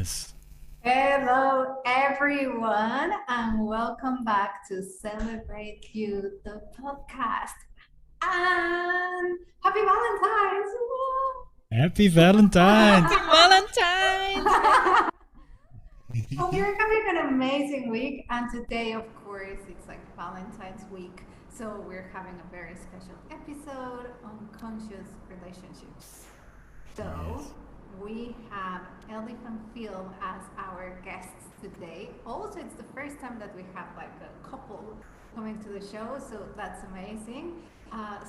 Yes. Hello, everyone, and welcome back to Celebrate You, the podcast. And happy Valentine's! Happy Valentine. Happy Valentine! Hope you're having an amazing week. And today, of course, it's like Valentine's week. So we're having a very special episode on conscious relationships. So Yes. we have Elif and Phil as our guests today. Also, it's the first time that we have like a couple coming to the show, so that's amazing.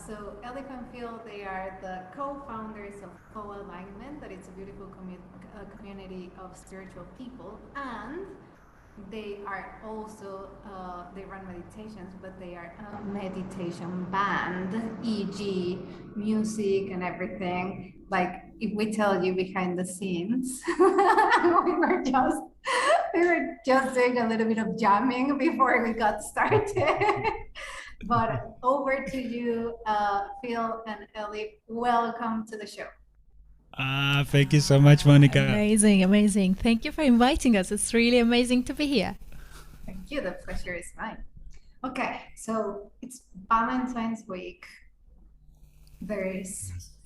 So Elif and Phil, they are the co-founders of Co-Alignment, that it's a beautiful community of spiritual people, and they are also they run meditations, but they are a meditation band, e.g., music and everything. Like if we tell you behind the scenes, we were just doing a little bit of jamming before we got started. But over to you, Phil and Ellie. Welcome to the show. Thank you so much, Monica. Amazing. Thank you for inviting us. It's really amazing to be here. Thank you. The pleasure is mine. Okay, so it's Valentine's week.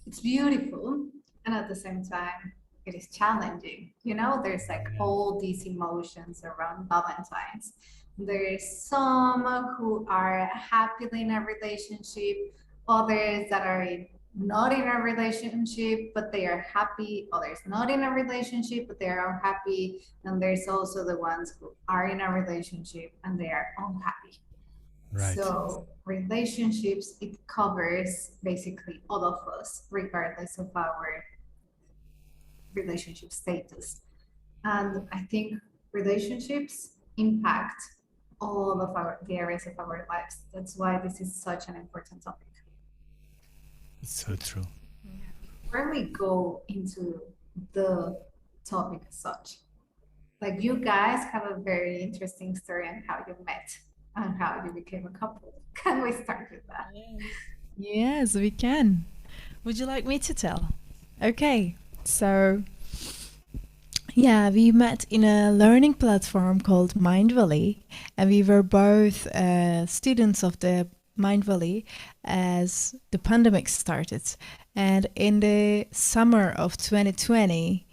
It's beautiful, and at the same time, it is challenging. There's like all these emotions around Valentine's. There's some who are happily in a relationship, others that are not in a relationship, but they are happy, others not in a relationship, but they are unhappy. And there's also the ones who are in a relationship and they are unhappy. Right. So relationships, it covers basically all of us, regardless of our relationship status. And I think relationships impact all of the areas of our lives. That's why this is such an important topic. It's so true. Before we go into the topic as such, like you guys have a very interesting story on how you met and how you became a couple. Can we start with that? Yes, we can. Would you like me to tell? Okay, so yeah, we met in a learning platform called Mind Valley, and we were both students of the Mind Valley as the pandemic started. And in the summer of 2020,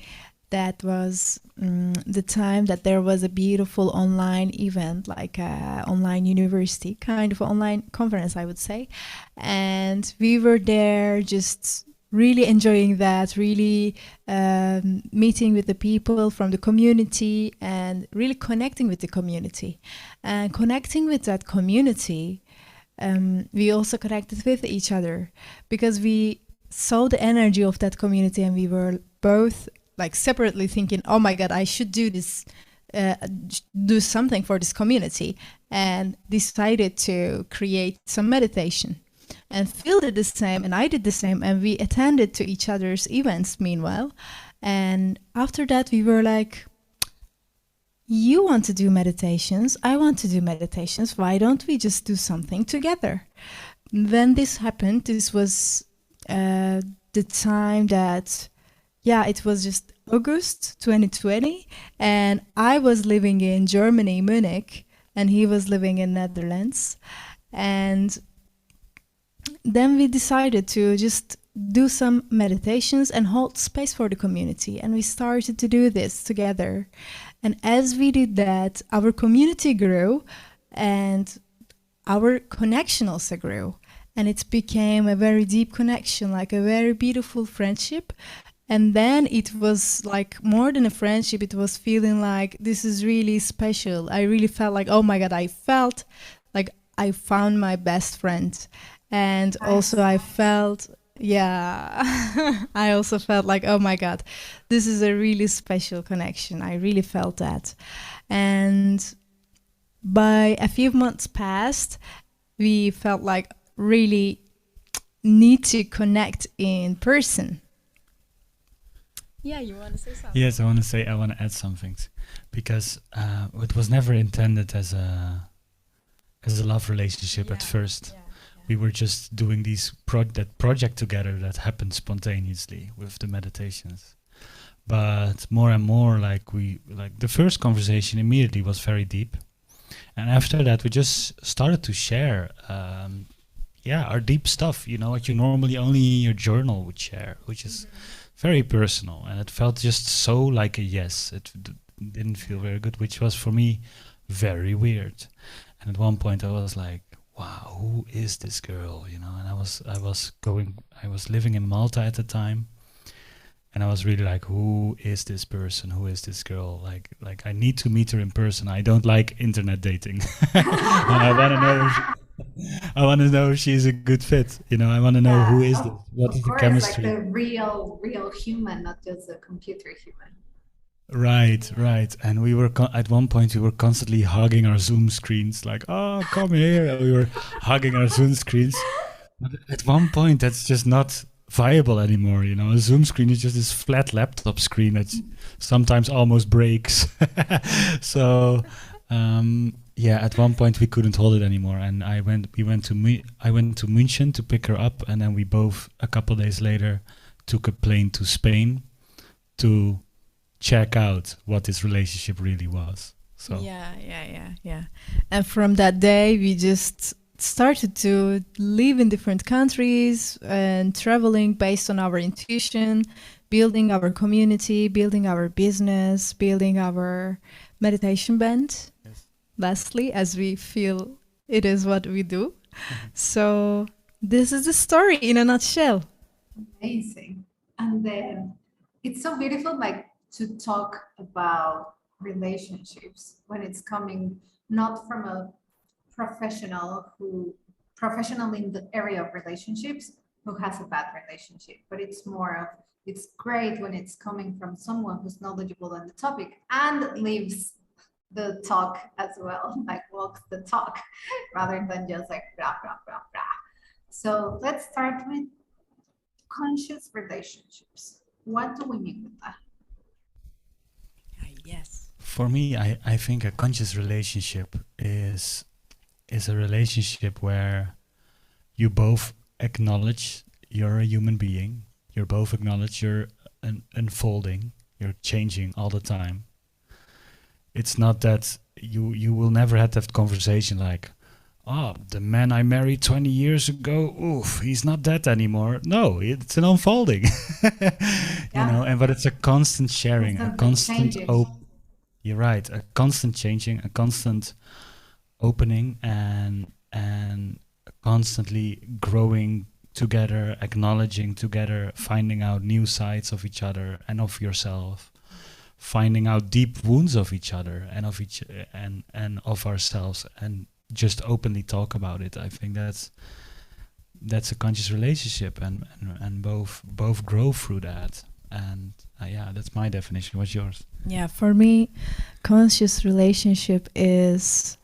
that was the time that there was a beautiful online event, like a online university, kind of online conference, I would say. And we were there just really enjoying that, really meeting with the people from the community and really connecting with the community. And connecting with that community, we also connected with each other because we saw the energy of that community, and we were both like separately thinking, oh my God, I should do this, do something for this community, and decided to create some meditation. And Phil did the same, and I did the same, and we attended to each other's events meanwhile. And after that, we were like, you want to do meditations, I want to do meditations, why don't we just do something together? When this happened, this was the time that, it was just August 2020, and I was living in Germany, Munich, and he was living in Netherlands. And then we decided to just do some meditations and hold space for the community. And we started to do this together. And as we did that, our community grew and our connection also grew. And it became a very deep connection, like a very beautiful friendship. And then it was like more than a friendship, it was feeling like this is really special. I really felt like, oh my God, I felt like I found my best friend. And also I felt, I also felt like, oh my God, this is a really special connection. I really felt that. And by a few months passed, we felt like really need to connect in person. Yeah, you want to say something? Yes, I want to add some things, because it was never intended as a love relationship at first. We were just doing that project together that happened spontaneously with the meditations. but more and more, like the first conversation immediately was very deep, and after that we just started to share our deep stuff, what you normally only in your journal would share, which is very personal, and it felt just so like a yes. It didn't feel very good, which was for me very weird. And at one point I was like, wow, who is this girl, and I was living in Malta at the time, and I was really like, who is this person? Who is this girl? Like I need to meet her in person. I don't like internet dating. I want to know if she's a good fit. I want to know who is this? What is the chemistry? Like the real human, not just a computer human. Right. And we were at one point we were constantly hugging our Zoom screens, like, oh, come here. And we were hugging our Zoom screens. But at one point, that's just not viable anymore. A Zoom screen is just this flat laptop screen that sometimes almost breaks. So, at one point we couldn't hold it anymore, and I went to München to pick her up, and then we both a couple days later took a plane to Spain to check out what this relationship really was. So yeah. And from that day, we just started to live in different countries and traveling based on our intuition, building our community, building our business, building our meditation band. Yes. Lastly, as we feel it is what we do. So this is the story in a nutshell. Amazing. And then it's so beautiful, like, to talk about relationships when it's coming not from a professional in the area of relationships who has a bad relationship, but it's great when it's coming from someone who's knowledgeable on the topic and lives the talk as well, like walks the talk rather than just like blah, blah, blah, blah. So let's start with conscious relationships. What do we mean with that? Yes. For me, I think a conscious relationship is a relationship where you both acknowledge you're a human being, you both acknowledge you're unfolding, you're changing all the time. It's not that you will never have that conversation like, oh, the man I married 20 years ago, oof, he's not that anymore. No, it's an unfolding. But it's a constant sharing, a constant you're right, a constant changing, a constant opening, and constantly growing together, acknowledging together, finding out new sides of each other and of yourself, finding out deep wounds of each other and of of ourselves, and just openly talk about it. I think that's a conscious relationship, and both grow through that. And that's my definition. What's yours? Yeah, for me, conscious relationship is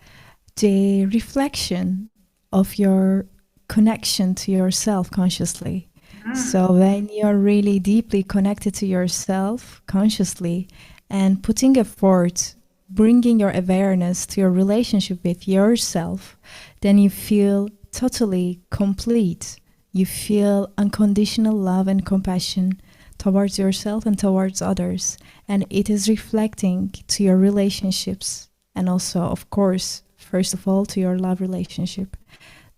the reflection of your connection to yourself consciously. So when you're really deeply connected to yourself consciously and putting effort, bringing your awareness to your relationship with yourself, then you feel totally complete. You feel unconditional love and compassion towards yourself and towards others. And it is reflecting to your relationships, and also, of course, first of all, to your love relationship.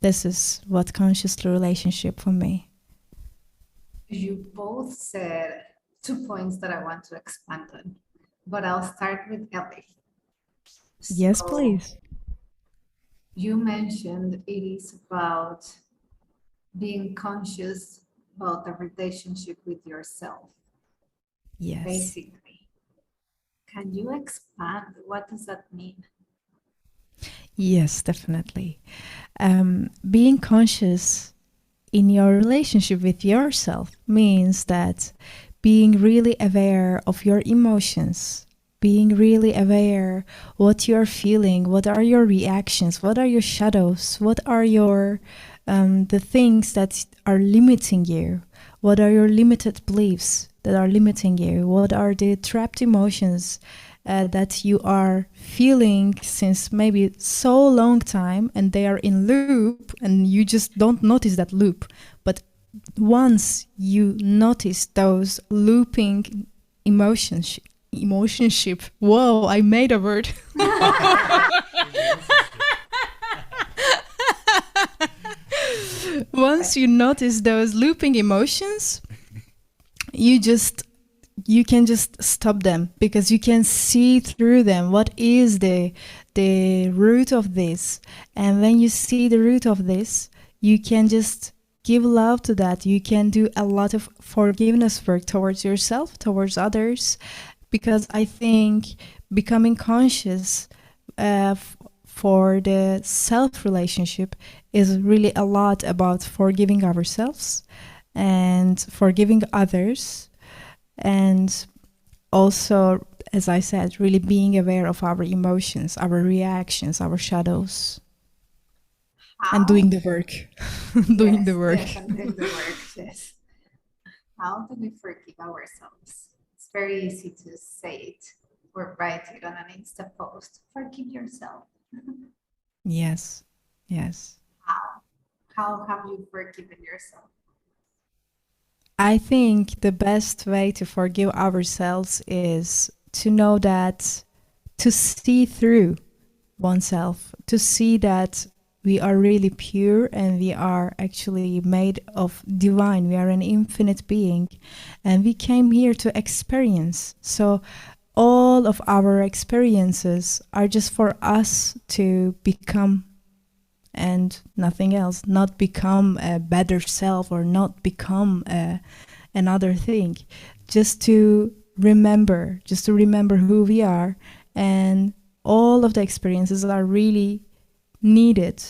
This is what conscious relationship for me. You both said 2 points that I want to expand on, but I'll start with Elif. Yes, please. You mentioned it is about being conscious about the relationship with yourself. Yes. Basically. Can you expand? What does that mean? Yes, definitely. Being conscious in your relationship with yourself means that being really aware of your emotions, being really aware what you're feeling, what are your reactions, what are your shadows, what are your the things that are limiting you, what are your limited beliefs that are limiting you, what are the trapped emotions that you are feeling since maybe so long time, and they are in loop and you just don't notice that loop. But once you notice those looping emotionship. Whoa, I made a word. Once you notice those looping emotions, you can just stop them, because you can see through them what is the root of this. And when you see the root of this, you can just give love to that. You can do a lot of forgiveness work towards yourself, towards others, because I think becoming conscious for the self relationship is really a lot about forgiving ourselves and forgiving others, and also, as I said, really being aware of our emotions, our reactions, our shadows, and doing the work. Doing the work. Yes, and doing the work, yes. How do we forgive ourselves? It's very easy to say it or write it on an Insta post. Forgive yourself. Yes, yes. How have you forgiven yourself? I think the best way to forgive ourselves is to know that, to see through oneself, to see that we are really pure and we are actually made of divine. We are an infinite being and we came here to experience. So all of our experiences are just for us to become, and nothing else, not become a better self or not become another thing, just to remember who we are. And all of the experiences are really needed.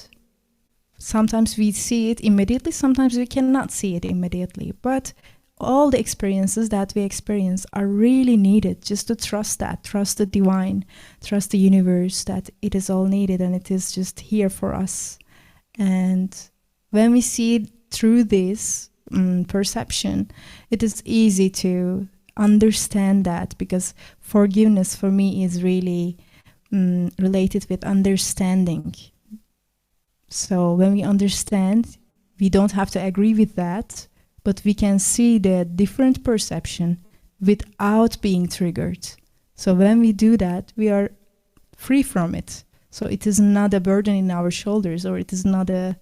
Sometimes we see it immediately, sometimes we cannot see it immediately, but all the experiences that we experience are really needed, just to trust the divine, trust the universe, that it is all needed and it is just here for us. And when we see through this perception, it is easy to understand that, because forgiveness for me is really related with understanding. So when we understand, we don't have to agree with that, but we can see the different perception without being triggered. So when we do that, we are free from it. So it is not a burden in our shoulders, or it is not a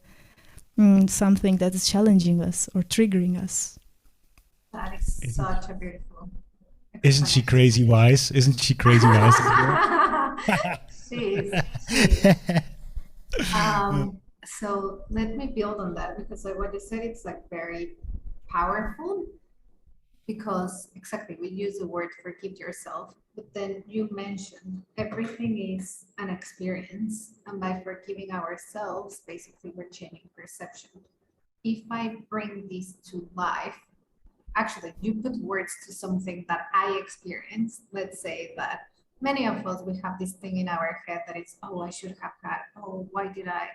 something that is challenging us or triggering us. That is such a beautiful. Isn't she crazy wise? Isn't she crazy wise? She is. So let me build on that, because like what you said, it's like very powerful, because exactly we use the word forgive yourself, but then you mentioned everything is an experience, and by forgiving ourselves, basically we're changing perception. If I bring this to life, actually you put words to something that I experienced. Let's say that many of us, we have this thing in our head that it's, oh, I should have had, oh, why did I,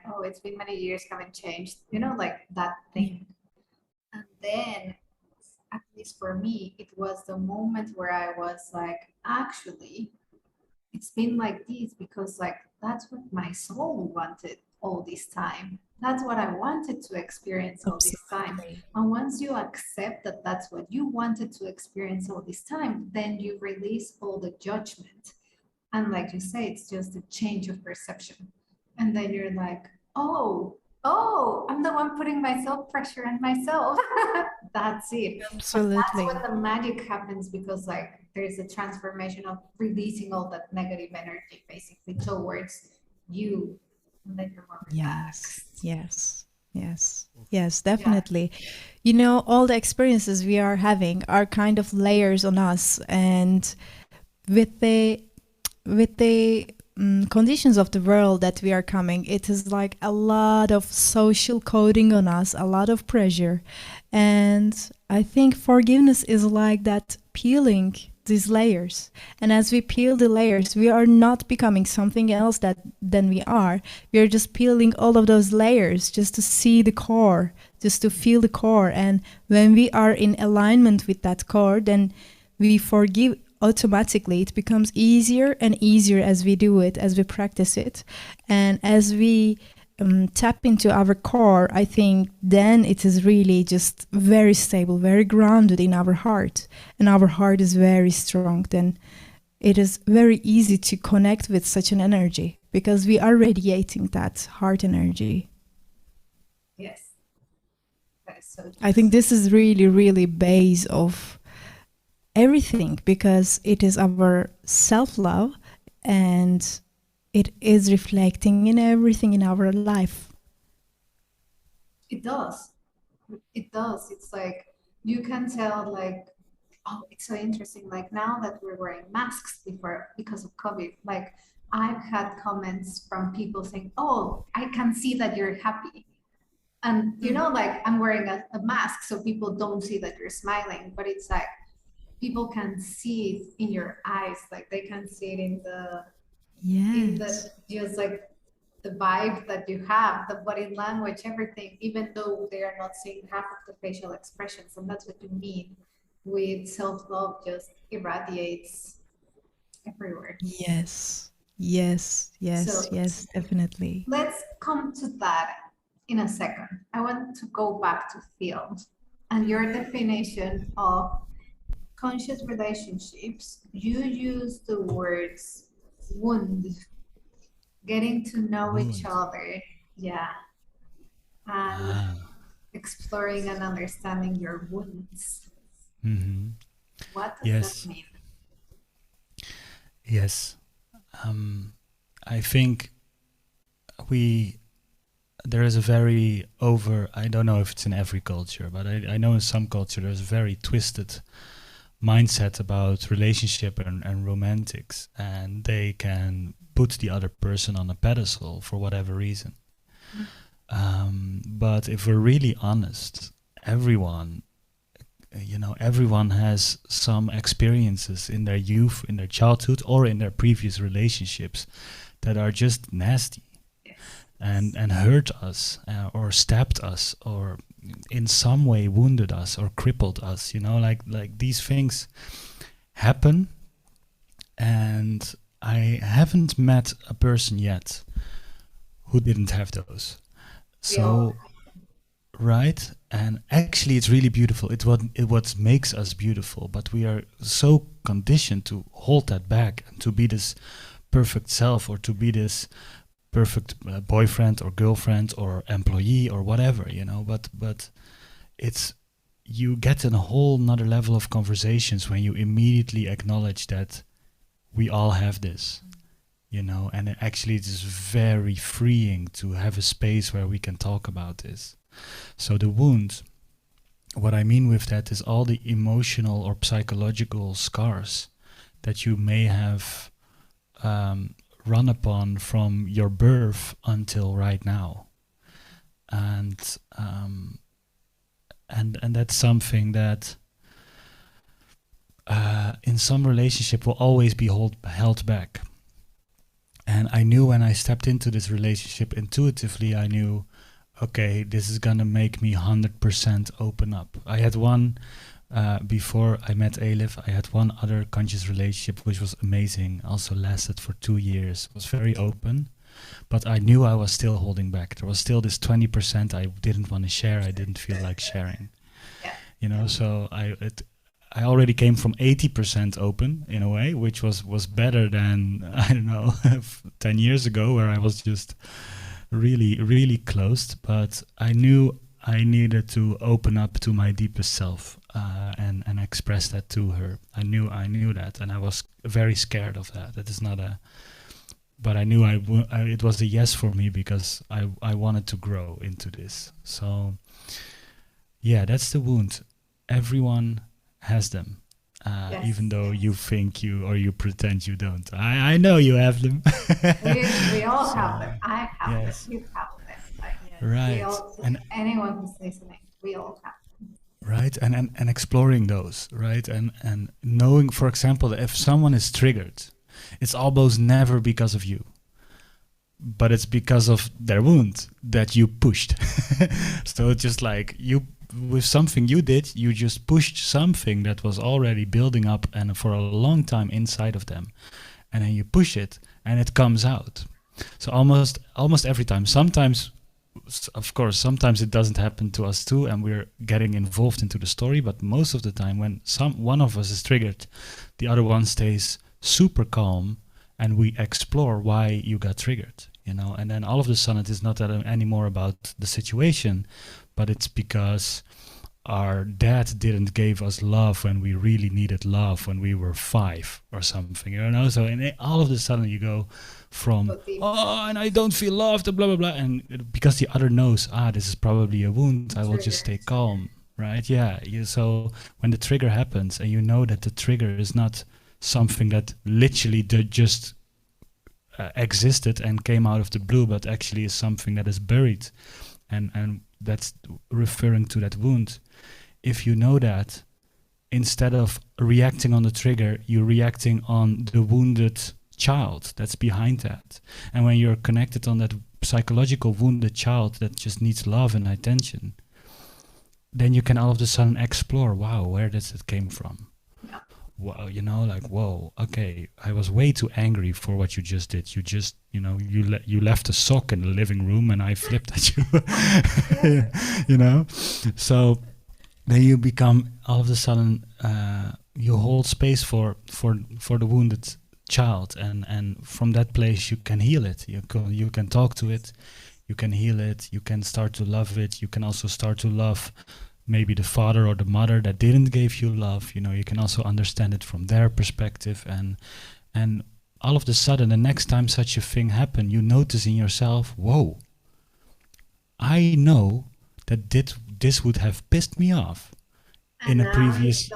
oh, it's been many years, haven't changed, like that thing. And then, at least for me, it was the moment where I was like, actually, it's been like this because like that's what my soul wanted all this time. That's what I wanted to experience all this time. And once you accept that that's what you wanted to experience all this time, then you release all the judgment. And like you say, it's just a change of perception. And then you're like, oh, I'm the one putting myself pressure on myself. That's it. Absolutely. And that's when the magic happens, because like there's a transformation of releasing all that negative energy basically towards you. And then you're more relaxed. Yes, definitely. All the experiences we are having are kind of layers on us, and with the conditions of the world that we are coming, it is like a lot of social coding on us, a lot of pressure. And I think forgiveness is like that, peeling these layers. And as we peel the layers, we are not becoming something else than we are. We are just peeling all of those layers just to see the core, just to feel the core. And when we are in alignment with that core, then we forgive automatically. It becomes easier and easier as we do it, as we practice it. And as we tap into our core, I think then it is really just very stable, very grounded in our heart, and our heart is very strong, then it is very easy to connect with such an energy because we are radiating that heart energy. Yes. That is so true. I think this is really, really base of everything because it is our self-love and it is reflecting in everything in our life. It does. It does. It's like you can tell, like, oh, it's so interesting. Like now that we're wearing masks before because of COVID, like I've had comments from people saying, "Oh, I can see that you're happy." And you know, like I'm wearing a mask so people don't see that you're smiling, but it's like people can see it in your eyes, like they can see it in the Yes. just like the vibe that you have, the body language, everything, even though they are not seeing half of the facial expressions. And that's what you mean with self-love, just irradiates everywhere. Yes. Yes. Yes. So Yes. Definitely. let's come to that in a second. I want to go back to field and your definition of conscious relationships. You use the words wound, getting to know each Wound. other, yeah, and Ah. exploring and understanding your wounds. Mm-hmm. What does Yes. that mean? Yes. I think there is a very I don't know if it's in every culture, but I know in some culture there's a very twisted mindset about relationship and romantics, and they can put the other person on a pedestal for whatever reason. But if we're really honest, everyone has some experiences in their youth, in their childhood, or in their previous relationships that are just nasty and hurt us or stabbed us or in some way wounded us or crippled us. Like these things happen, and I haven't met a person yet who didn't have those. So, right? And actually it's really beautiful. It what makes us beautiful, but we are so conditioned to hold that back and to be this perfect self or to be this perfect boyfriend or girlfriend or employee or whatever, but it's, you get in a whole nother level of conversations when you immediately acknowledge that we all have this, and actually it is very freeing to have a space where we can talk about this. So the wound, what I mean with that is all the emotional or psychological scars that you may have run upon from your birth until right now, and that's something that in some relationship will always be held back. And I knew when I stepped into this relationship intuitively, I knew, okay, this is gonna make me 100% open up. I had one before I met Elif, I had one other conscious relationship which was amazing, also lasted for 2 years, was very open, but I knew I was still holding back. There was still this 20% I didn't want to share, I didn't feel like sharing. So I already came from 80% open in a way, which was better than, I don't know, 10 years ago where I was just really, really closed. But I knew I needed to open up to my deepest self and express that to her. I knew that, and I was very scared of that. That is not but I knew it was a yes for me because I wanted to grow into this. So yeah, that's the wound. Everyone has them, even though you think you pretend you don't. I know you have them. we all have them. I have yes. them. You have them. Like, Right. And anyone who's listening, we all have them. Right, and exploring those, right, and knowing, for example, that if someone is triggered, it's almost never because of you, but it's because of their wound that you pushed. So it's just like with something you did, you just pushed something that was already building up and for a long time inside of them, and then you push it and it comes out. So almost every time. Sometimes of course, sometimes it doesn't happen to us too, and we're getting involved into the story. But most of the time, when one of us is triggered, the other one stays super calm, and we explore why you got triggered. And then all of a sudden, it is not that anymore about the situation, but it's because our dad didn't give us love when we really needed love when we were 5 or something, so all of a sudden you go from and I don't feel loved, blah blah blah, and because the other knows, this is probably a wound, I will just stay calm, right? So when the trigger happens and you know that the trigger is not something that literally just existed and came out of the blue, but actually is something that is buried, and that's referring to that wound. If you know that, instead of reacting on the trigger, you're reacting on the wounded child that's behind that. And when you're connected on that psychological wounded child that just needs love and attention, then you can all of a sudden explore, wow, where does it came from? Yeah. Wow, whoa, okay, I was way too angry for what you just did. You just, you left a sock in the living room and I flipped at you, So then you become, all of a sudden, you hold space for the wounded child, and from that place you can heal it. You can talk to it, you can heal it, you can start to love it. You can also start to love maybe the father or the mother that didn't give you love. You can also understand it from their perspective, and all of a sudden, the next time such a thing happens, you notice in yourself, whoa, I know that this would have pissed me off in a previous,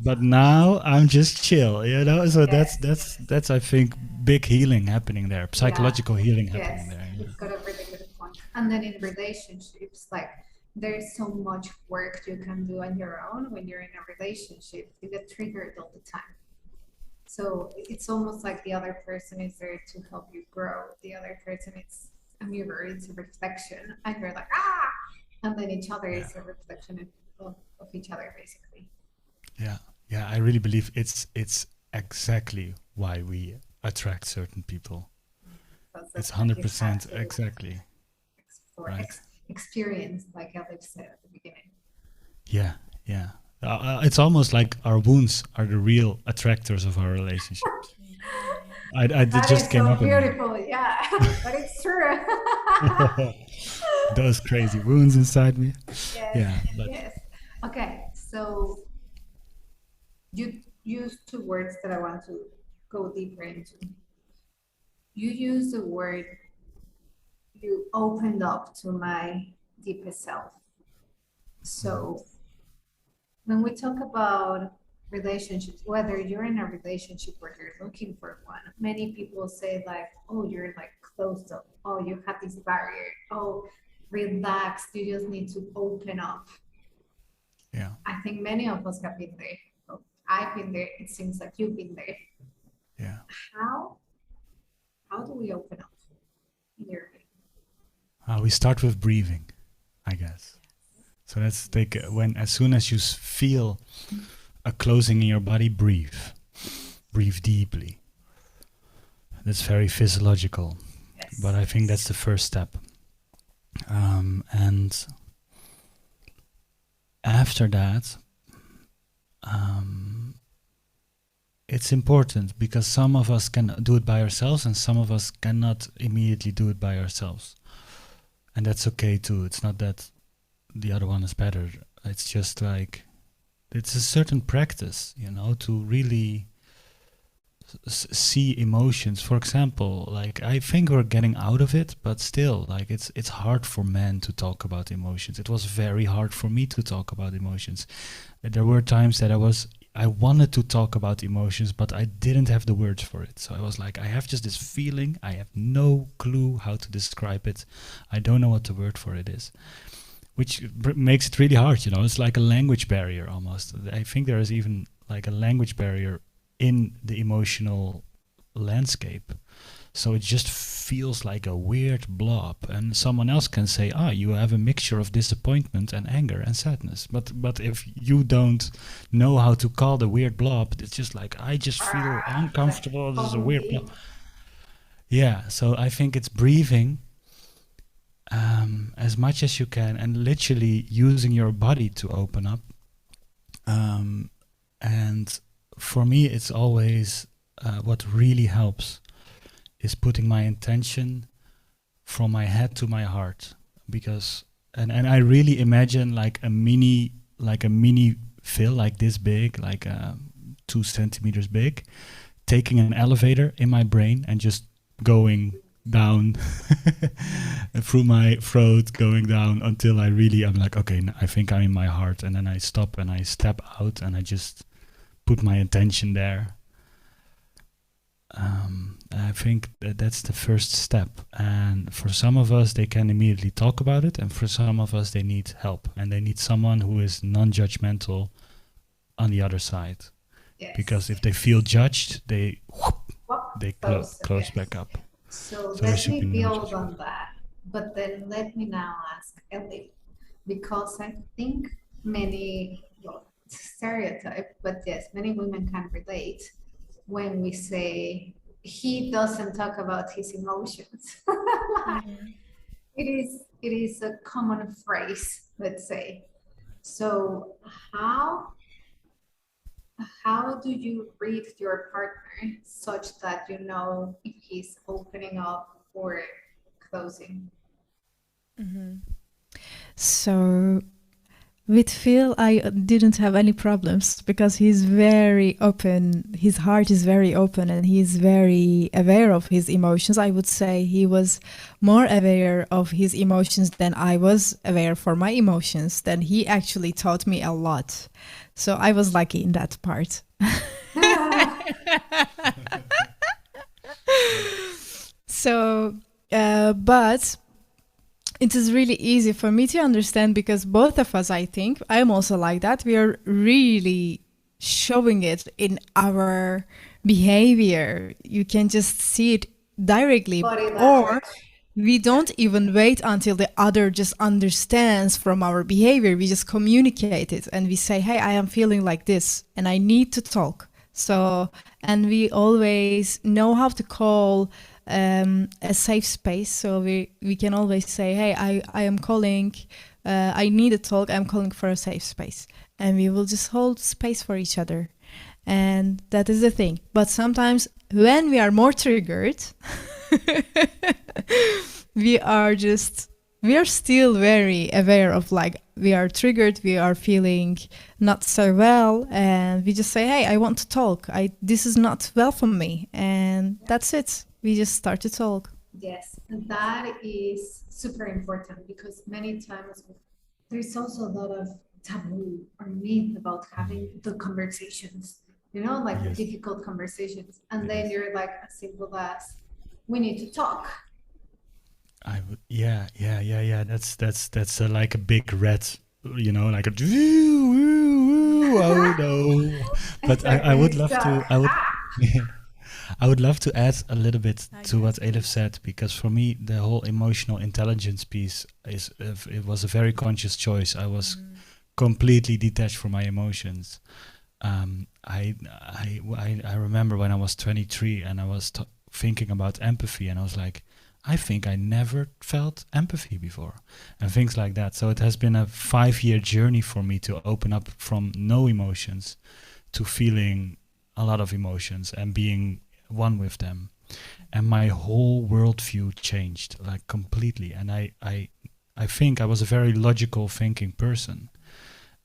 but now I'm just chill, so that's I think big healing happening there, psychological healing happening there. It's got a really good point. And then in relationships, like, there's so much work you can do on your own. When you're in a relationship, you get triggered all the time, so it's almost like the other person is there to help you grow. The other person is a mirror, it's a reflection, and you're like, and then each other is a reflection of each other, basically. Yeah, I really believe it's exactly why we attract certain people. It's 100% exactly. Right. Experience, like Elif said at the beginning. Yeah. It's almost like our wounds are the real attractors of our relationships. I just came so up beautiful, but it's true. Those crazy wounds inside me. Yes. Yes. Okay, so you use 2 words that I want to go deeper into. You use the word, you opened up to my deepest self. So when we talk about relationships, whether you're in a relationship or you're looking for one, many people say like, oh, you're like closed up. Oh, you have this barrier. Oh, relax. You just need to open up. Yeah. I think many of us have been there. Oh, I've been there. It seems like you've been there. Yeah. How do we open up in your opinion? We start with breathing, I guess. So let's take as soon as you feel a closing in your body, breathe deeply. That's very physiological, but I think that's the first step. And after that, it's important because some of us can do it by ourselves and some of us cannot immediately do it by ourselves. And that's okay too. It's not that the other one is better. It's just like, it's a certain practice, to really see emotions. For example, like, I think we're getting out of it, but still, like, it's hard for men to talk about emotions. It was very hard for me to talk about emotions. There were times that I wanted to talk about emotions, but I didn't have the words for it. So I was like, I have just this feeling, I have no clue how to describe it. I don't know what the word for it is, which makes it really hard, It's like a language barrier almost. I think there is even like a language barrier in the emotional landscape. So it just feels like a weird blob, and someone else can say, you have a mixture of disappointment and anger and sadness. But if you don't know how to call the weird blob, it's just like, I just feel uncomfortable. This is a weird blob. Yeah, so I think it's breathing as much as you can, and literally using your body to open up. And for me, it's always what really helps is putting my intention from my head to my heart, because and I really imagine like a mini Phil, like this big, like 2 centimeters big, taking an elevator in my brain and just going down through my throat, going down until I'm like, okay, I think I'm in my heart, and then I stop and I step out and I just put my attention there. I think that's the first step, and for some of us they can immediately talk about it, and for some of us they need help, and they need someone who is non-judgmental on the other side. Yes. Because if they feel judged, they close Yes. back up. So there let should me be no build judgment. on that. But then let me now ask Elif, because I think many, well, stereotype, but yes, many women can relate when we say he doesn't talk about his emotions. It is a common phrase, let's say. So how do you read your partner such that you know if he's opening up or closing? So with Phil, I didn't have any problems because he's very open. His heart is very open and he's very aware of his emotions. I would say he was more aware of his emotions than I was aware for my emotions. Then he actually taught me a lot. So I was lucky in that part. So, but it is really easy for me to understand because both of us, I think, I'm also like that. We are really showing it in our behavior. You can just see it directly, Body or language. we don't even wait until the other just understands from our behavior. We just communicate it and we say, hey, I am feeling like this and I need to talk. So, and we always know how to call a safe space. So we can always say, hey, I am calling, I need a talk, I'm calling for a safe space. And we will just hold space for each other. And that is the thing. But sometimes when we are more triggered, we are still very aware of like we are triggered, we are feeling not so well, and we just say, hey, I want to talk, this is not well for me, and that's it. We just start to talk. Yes, and that is super important because many times there's also a lot of taboo or myth about having the conversations, like the Yes. difficult conversations. And then Yes. you're like as simple as, we need to talk. I would, yeah. That's like a big red, like a oh no. But I would love to. I would love to add a little bit to what Elif said, because for me the whole emotional intelligence piece it was a very conscious choice. I was completely detached from my emotions. I remember when I was 23 and I was thinking about empathy, and I was like, I think I never felt empathy before, and things like that. So it has been a 5-year journey for me to open up from no emotions to feeling a lot of emotions and being one with them. And my whole worldview changed like completely. And I think I was a very logical thinking person.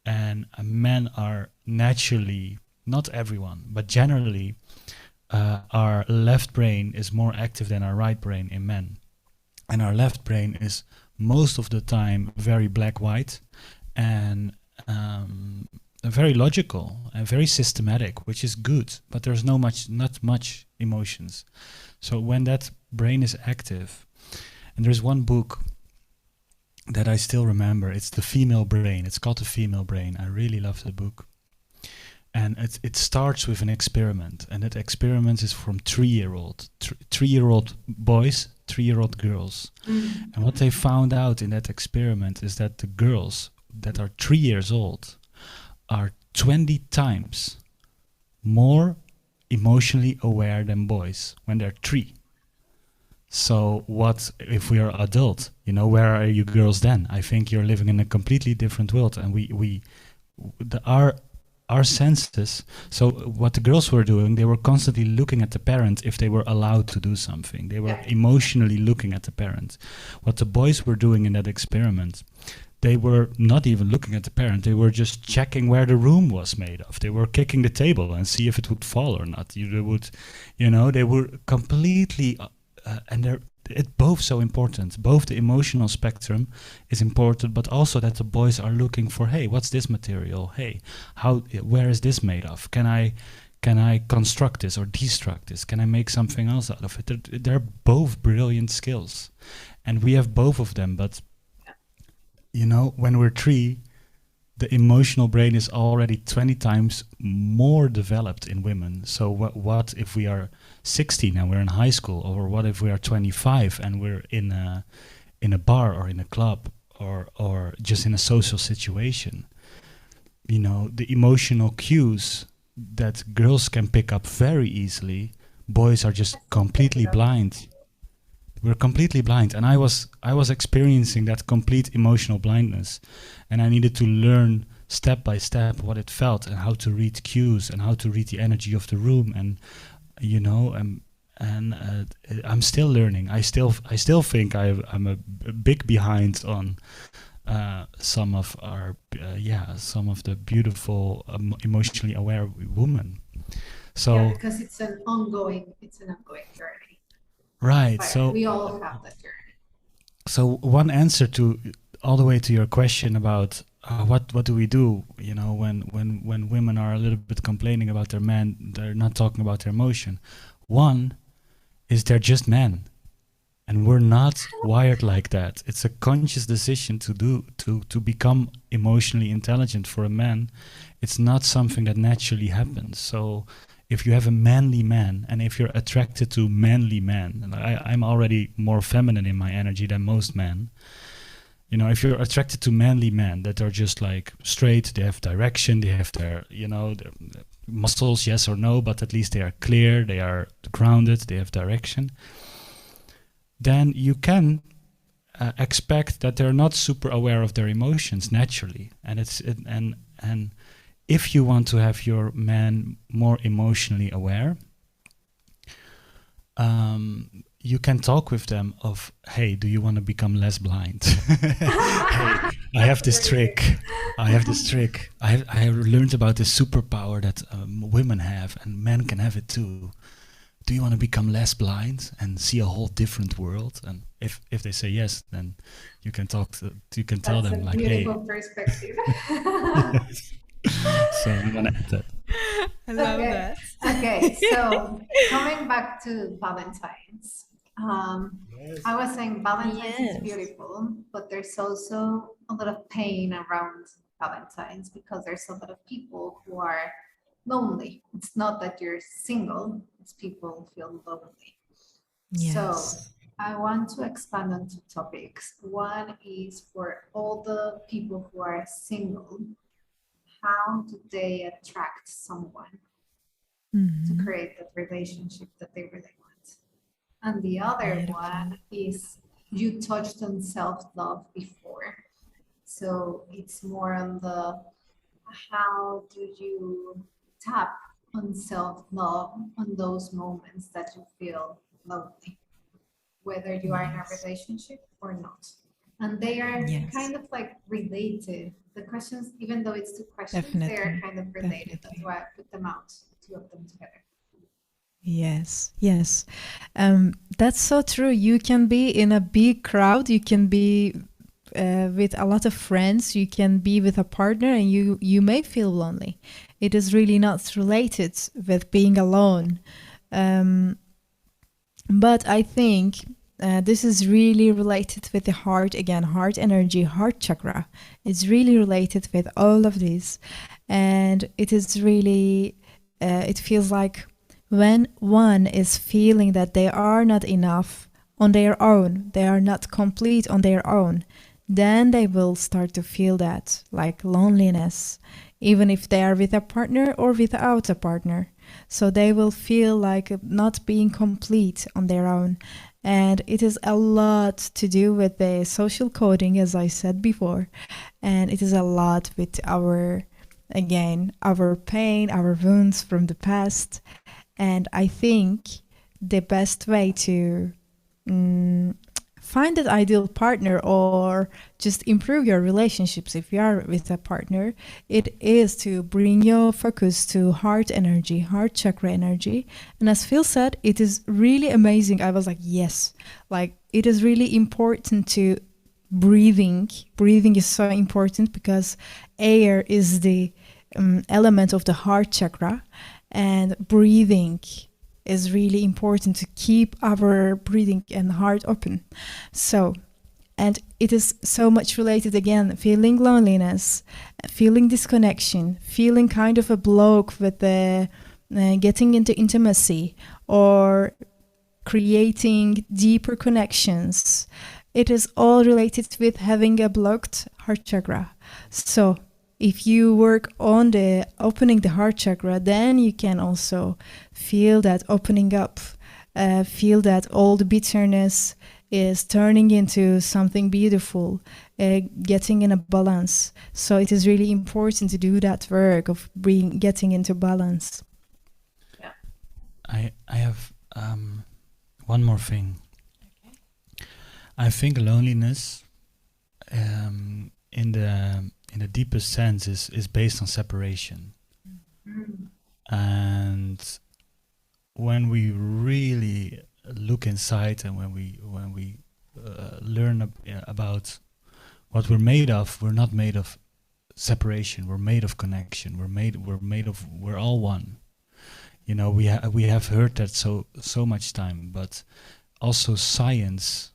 And men are naturally, not everyone, but generally, our left brain is more active than our right brain in men. And our left brain is most of the time very black-white and very logical and very systematic, which is good, but there's not much emotions. So when that brain is active, and there's one book that I still remember, it's The Female Brain. It's called The Female Brain. I really love the book. And it starts with an experiment, and that experiment is from 3-year-old boys, 3-year-old girls. And what they found out in that experiment is that the girls that are 3 years old are 20 times more emotionally aware than boys when they're 3. So what if we are adult? You know, where are you girls then? I think you're living in a completely different world, and our senses. So what the girls were doing, they were constantly looking at the parent if they were allowed to do something. They were emotionally looking at the parent. What the boys were doing in that experiment, they were not even looking at the parent. They were just checking where the room was made of. They were kicking the table and see if it would fall or not. They were completely, and they're both so important. Both the emotional spectrum is important, but also that the boys are looking for, hey, what's this material? Hey, where is this made of? Can I construct this or destruct this? Can I make something else out of it? They're both brilliant skills, and we have both of them. But when we're 3, the emotional brain is already 20 times more developed in women. So what if we are 16 and we're in high school, or what if we are 25 and we're in a bar or in a club or just in a social situation? The emotional cues that girls can pick up very easily, boys are just completely blind. We're completely blind, and I was experiencing that complete emotional blindness, and I needed to learn step by step what it felt and how to read cues and how to read the energy of the room, and I'm still learning. I still think I'm a big behind on some of the beautiful emotionally aware women. So because it's an ongoing journey. right, But so we all have that journey. So one answer to all the way to your question about what do we do, when women are a little bit complaining about their men, they're not talking about their emotion. One is they're just men, and we're not wired like that. It's a conscious decision to become emotionally intelligent for a man. It's not something that naturally happens. So if you have a manly man, and if you're attracted to manly men, and I'm already more feminine in my energy than most men, if you're attracted to manly men that are just like straight, they have direction, they have their muscles, yes or no, but at least they are clear, they are grounded, they have direction, then you can expect that they're not super aware of their emotions naturally. And if you want to have your man more emotionally aware, you can talk with them of, hey, do you want to become less blind? Hey, I have this trick. I have learned about this superpower that women have, and men can have it too. Do you want to become less blind and see a whole different world? And if they say yes, then you can tell them like, hey. Beautiful perspective. So I'm gonna add that. I love that. Okay, so coming back to Valentine's, I was saying Valentine's is beautiful, but there's also a lot of pain around Valentine's because there's a lot of people who are lonely. It's not that you're single, it's people feel lonely. Yes. So I want to expand on 2 topics. One is for all the people who are single, how do they attract someone to create that relationship that they really want? And the other one is, you touched on self-love before. So it's more on the, how do you tap on self-love on those moments that you feel lonely, whether you are in a relationship or not. And they are kind of like related. The questions, even though it's 2 questions, they are kind of related. That's why I put them out, 2 of them together. Yes. That's so true. You can be in a big crowd, you can be with a lot of friends, you can be with a partner, and you may feel lonely. It is really not related with being alone. But I think this is really related with the heart, again, heart energy, heart chakra. It's really related with all of this. And it is really, it feels like when one is feeling that they are not enough on their own, they are not complete on their own, then they will start to feel that, like loneliness, even if they are with a partner or without a partner. So they will feel like not being complete on their own. And it is a lot to do with the social coding, as I said before. And it is a lot with again, our pain, our wounds from the past. And I think the best way to find that ideal partner or just improve your relationships if you are with a partner, it is to bring your focus to heart energy, heart chakra energy. And as Phil said, it is really amazing. I was like, yes, like it is really important to breathing. Breathing is so important because air is the element of the heart chakra, and breathing is really important to keep our breathing and heart open. So, and it is so much related again, feeling loneliness, feeling disconnection, feeling kind of a block with the getting into intimacy or creating deeper connections. It is all related with having a blocked heart chakra. So if you work on the opening the heart chakra, then you can also feel that opening up, feel that all the bitterness is turning into something beautiful, getting in a balance. So it is really important to do that work of getting into balance. Yeah. I have one more thing. Okay. I think loneliness in the deepest sense is based on separation. And when we really look inside and when we learn about what we're made of, we're not made of separation, we're made of connection, we're all one. You know, we have heard that so much time, but also science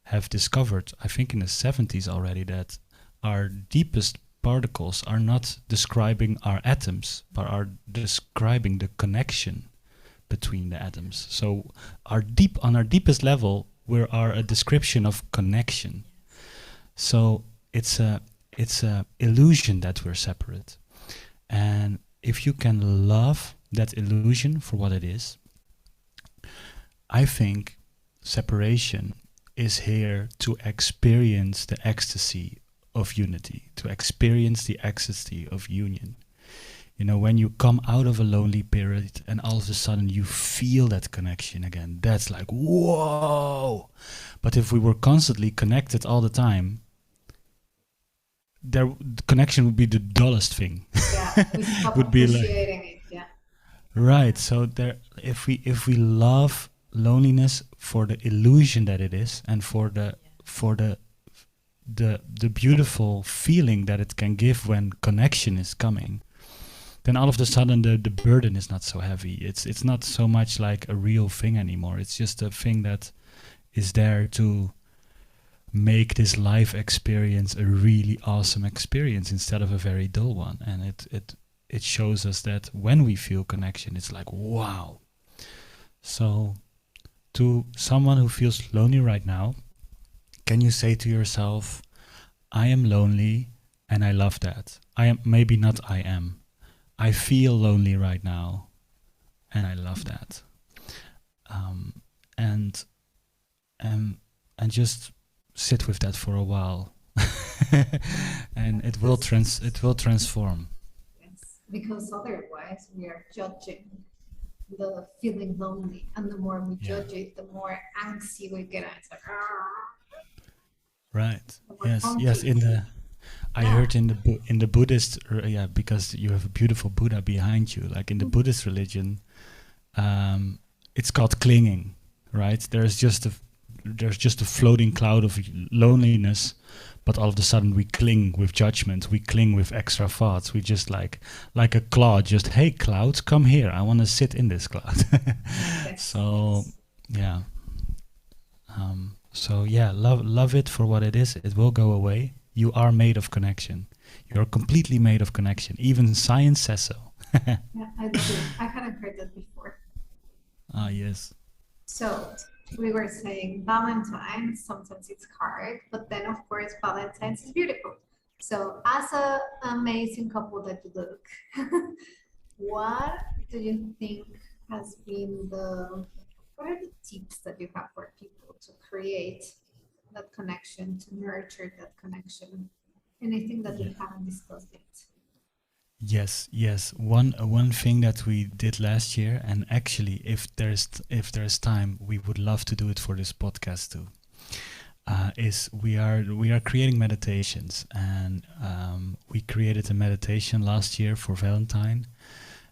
have discovered, I think in the 70s already, that our deepest particles are not describing our atoms, but are describing the connection between the atoms. So on our deepest level, we are a description of connection. So it's a illusion that we're separate. And if you can love that illusion for what it is, I think separation is here to experience the ecstasy of unity, to experience the ecstasy of union. You know, when you come out of a lonely period and all of a sudden you feel that connection again, that's like, whoa! But if we were constantly connected all the time, the connection would be the dullest thing. Yeah, we stop would be appreciating it. Yeah. Right. So if we love loneliness for the illusion that it is, and for the beautiful feeling that it can give when connection is coming, then all of a sudden the burden is not so heavy. It's not so much like a real thing anymore. It's just a thing that is there to make this life experience a really awesome experience instead of a very dull one. And it shows us that when we feel connection, it's like, wow. So to someone who feels lonely right now, can you say to yourself, I am lonely and I love that. I feel lonely right now and I love that. And just sit with that for a while. And it will transform. Yes, because otherwise we are judging the feeling lonely, and the more we judge it, the more anxiety we get. It's like, right. Yes. I heard in the Buddhist, because you have a beautiful Buddha behind you. Like in the Buddhist religion, it's called clinging, right? There's just a floating cloud of loneliness, but all of a sudden we cling with judgment, we cling with extra thoughts. We just like a cloud, just, hey cloud, come here, I want to sit in this cloud. So yeah. Love it for what it is. It will go away. You are made of connection. You're completely made of connection. Even science says so. Yeah, I do. I hadn't heard that before. Ah, yes. So we were saying Valentine, sometimes it's hard, but then of course Valentine's is beautiful. So as an amazing couple that you look, what do you think has been the what are the tips that you have for people to create that connection, to nurture that connection? Anything that we haven't discussed yet? Yes. One thing that we did last year, and actually, if there's time, we would love to do it for this podcast too. Is we are creating meditations, and we created a meditation last year for Valentine,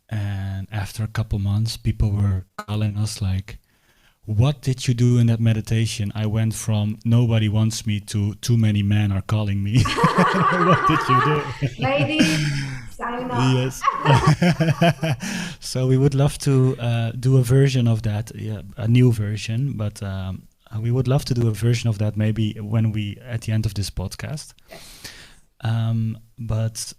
and after a couple months, people were calling us like, "What did you do in that meditation?" I went from "nobody wants me" to "too many men are calling me." What did you do? Ladies, sign up. Yes. So we would love to do a version of that, yeah, a new version, but we would love to do a version of that maybe when we at the end of this podcast. But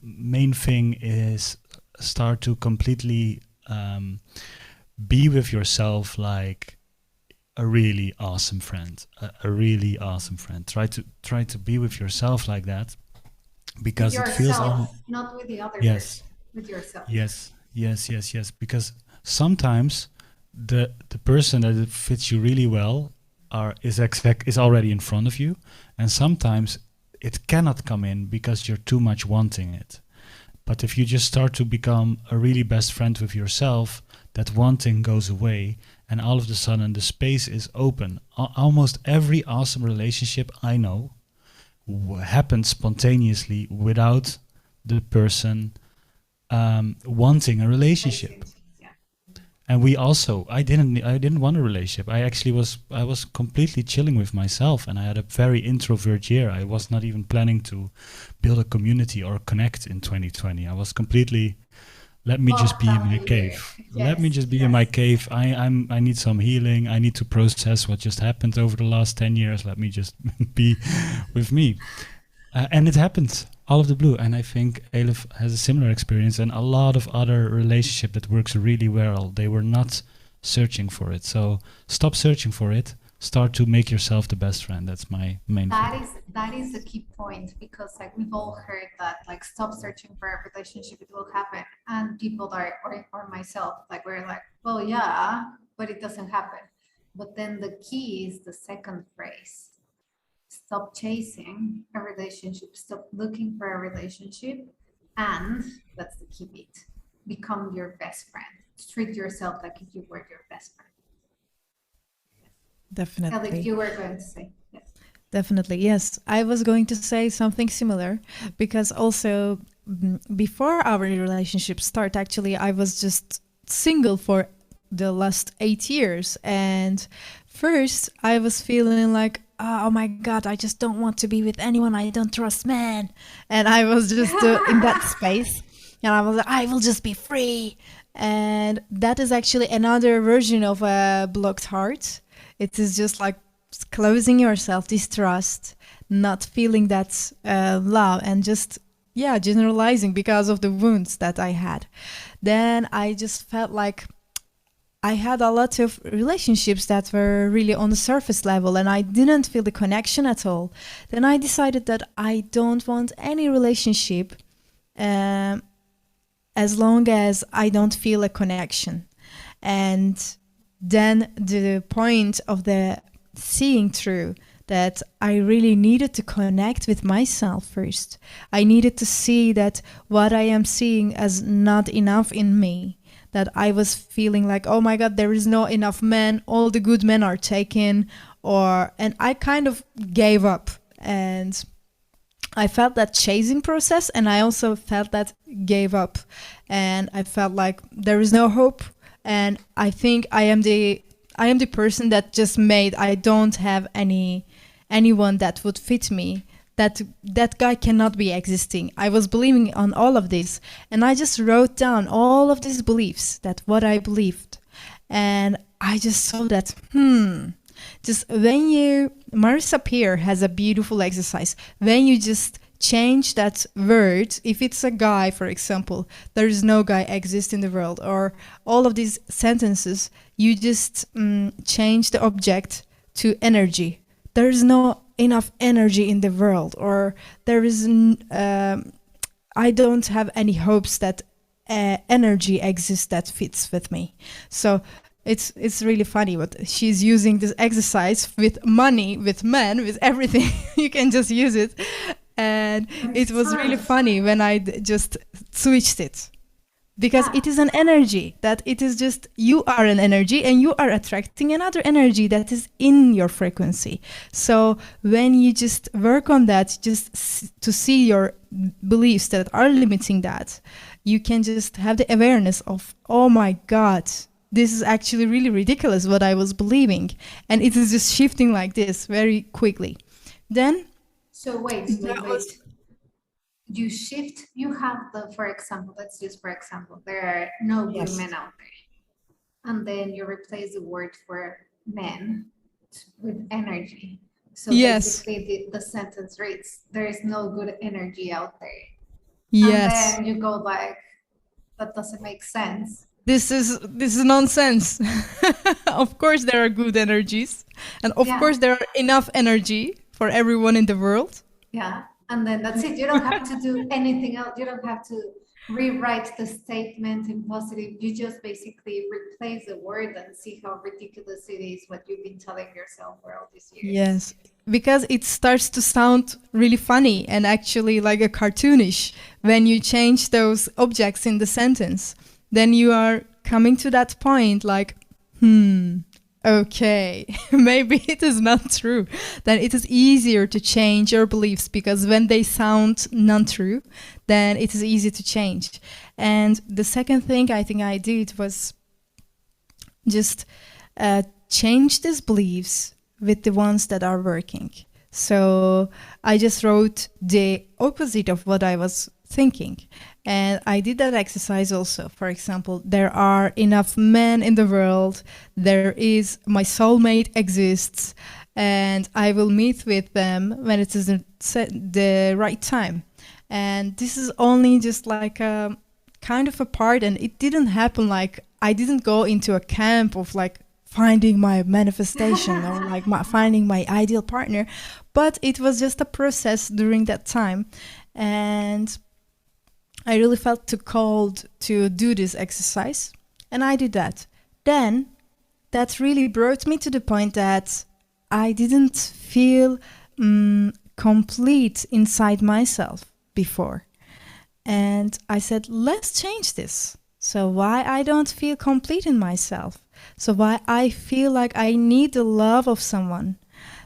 main thing is start to completely be with yourself like a really awesome friend, a really awesome friend. Try to be with yourself like that, because With it feels yourself, not with the other yes. person, with yourself. Yes. Because sometimes the person that fits you really well is already in front of you, and sometimes it cannot come in because you're too much wanting it. But if you just start to become a really best friend with yourself, that wanting goes away, and all of a sudden the space is open. Almost every awesome relationship I know happens spontaneously without the person wanting a relationship. Yeah. And I didn't want a relationship. I was completely chilling with myself, and I had a very introvert year. I was not even planning to build a community or connect in 2020. I was completely, let me just be in my cave. Let me just be in my cave. I need some healing. I need to process what just happened over the last 10 years. Let me just be with me. And it happened all of the blue. And I think Elif has a similar experience, and a lot of other relationship that works really well. They were not searching for it. So stop searching for it. Start to make yourself the best friend. That's my main thing. That is the key point, because like we've all heard that like stop searching for a relationship, it will happen. And people are or myself, like we're like, well, yeah, but it doesn't happen. But then the key is the second phrase. Stop chasing a relationship, stop looking for a relationship, and that's the key bit. Become your best friend. Treat yourself like if you were your best friend. Definitely. Elif, you were going to say, yes. Definitely, yes. I was going to say something similar, because also before our relationship start, actually, I was just single for the last 8 years. And first, I was feeling like, oh my God, I just don't want to be with anyone. I don't trust men. And I was just in that space. And I was like, I will just be free. And that is actually another version of a blocked heart. It is just like closing yourself, distrust, not feeling that love, and just, yeah, generalizing because of the wounds that I had. Then I just felt like I had a lot of relationships that were really on the surface level, and I didn't feel the connection at all. Then I decided that I don't want any relationship as long as I don't feel a connection. And then the point of the seeing through that I really needed to connect with myself first. I needed to see that what I am seeing as not enough in me, that I was feeling like, oh my God, there is not enough men, all the good men are taken, and I kind of gave up. And I felt that chasing process, and I also felt that gave up, and I felt like there is no hope. And I think I am the person that just made, I don't have anyone that would fit me. That guy cannot be existing. I was believing on all of this, and I just wrote down all of these beliefs, that what I believed, and I just saw that just when Marissa Peer has a beautiful exercise. When you just change that word, if it's a guy, for example, there is no guy exists in the world, or all of these sentences, you just change the object to energy. There is no enough energy in the world, or there is I don't have any hopes that energy exists that fits with me. So It's really funny, but she's using this exercise with money, with men, with everything. You can just use it. And it was really funny when I just switched it. Because it is an energy, that it is just, you are an energy and you are attracting another energy that is in your frequency. So when you just work on that, just to see your beliefs that are limiting that, you can just have the awareness of, oh my God, this is actually really ridiculous what I was believing. And it is just shifting like this very quickly. Then... So wait. You shift, you have for example, let's use for example, there are no good men out there. And then you replace the word for men with energy. So basically the sentence reads, there is no good energy out there. Yes. And then you go like, that doesn't make sense. This is nonsense. Of course there are good energies. And of course there are enough energy for everyone in the world. Yeah. And then that's it. You don't have to do anything else. You don't have to rewrite the statement in positive. You just basically replace the word and see how ridiculous it is what you've been telling yourself for all these years. Yes, because it starts to sound really funny and actually like a cartoonish when you change those objects in the sentence. Then you are coming to that point like, okay, maybe it is not true. Then it is easier to change your beliefs, because when they sound non-true, then it is easy to change. And the second thing I think I did was just change these beliefs with the ones that are working. So I just wrote the opposite of what I was thinking. And I did that exercise also. For example, there are enough men in the world. There is, my soulmate exists, and I will meet with them when it is the right time. And this is only just like a kind of a part, and it didn't happen like, I didn't go into a camp of like finding my manifestation or like finding my ideal partner, but it was just a process during that time. And I really felt called to do this exercise, and I did that. Then that really brought me to the point that I didn't feel complete inside myself before. And I said, let's change this. So why I don't feel complete in myself? So why I feel like I need the love of someone?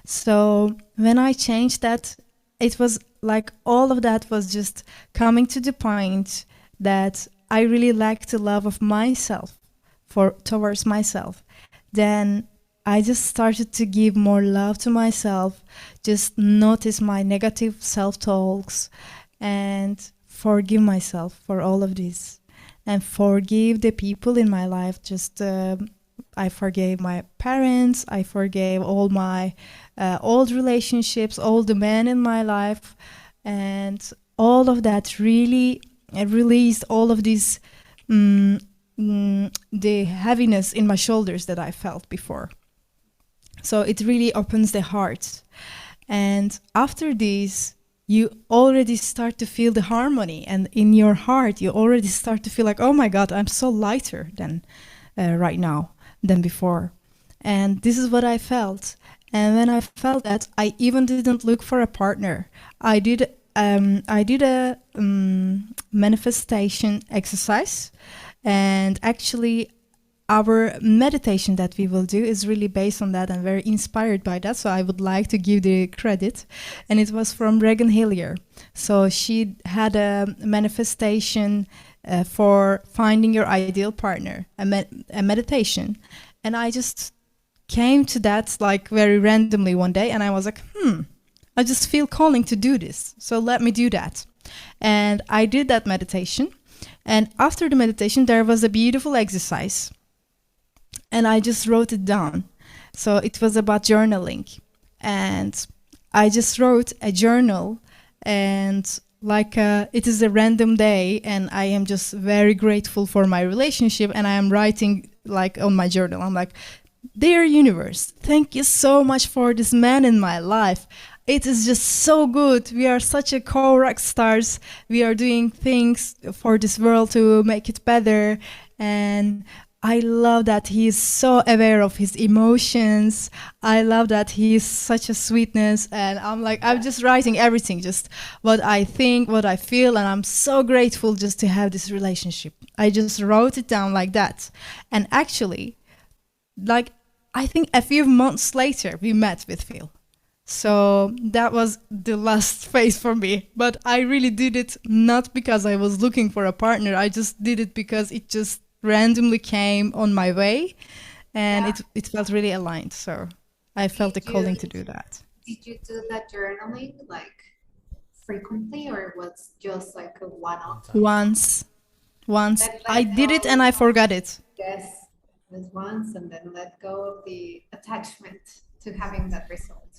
So when I changed that, it was like all of that was just coming to the point that I really lacked the love of myself towards myself. Then I just started to give more love to myself, just notice my negative self-talks and forgive myself for all of this and forgive the people in my life. Just I forgave my parents, I forgave all my old relationships, all the men in my life, and all of that really released all of this, the heaviness in my shoulders that I felt before. So it really opens the heart. And after this, you already start to feel the harmony, and in your heart, you already start to feel like, oh my God, I'm so lighter than right now than before. And this is what I felt. And when I felt that, I even didn't look for a partner. I did a manifestation exercise, and actually our meditation that we will do is really based on that and very inspired by that. So I would like to give the credit. And it was from Regan Hillier. So she had a manifestation for finding your ideal partner, a meditation. And I just came to that like very randomly one day, and I was like, I just feel calling to do this. So let me do that. And I did that meditation. And after the meditation, there was a beautiful exercise. And I just wrote it down. So it was about journaling. And I just wrote a journal, and like it is a random day, and I am just very grateful for my relationship, and I am writing like on my journal. I'm like, dear universe, thank you so much for this man in my life. It is just so good. We are such a co-rock stars. We are doing things for this world to make it better. And I love that he is so aware of his emotions. I love that he is such a sweetness. And I'm like, I'm just writing everything, just what I think, what I feel. And I'm so grateful just to have this relationship. I just wrote it down like that. And actually, like, I think a few months later, we met with Phil. So that was the last phase for me. But I really did it not because I was looking for a partner. I just did it because it just randomly came on my way, and Yeah. it felt really aligned. So I felt the Did calling you to do that. did you do that journaling like frequently, or was just like a One one-off? time. Once Then I let did it go. and I forgot it. Yes, this once, and then let go of the attachment to having that result.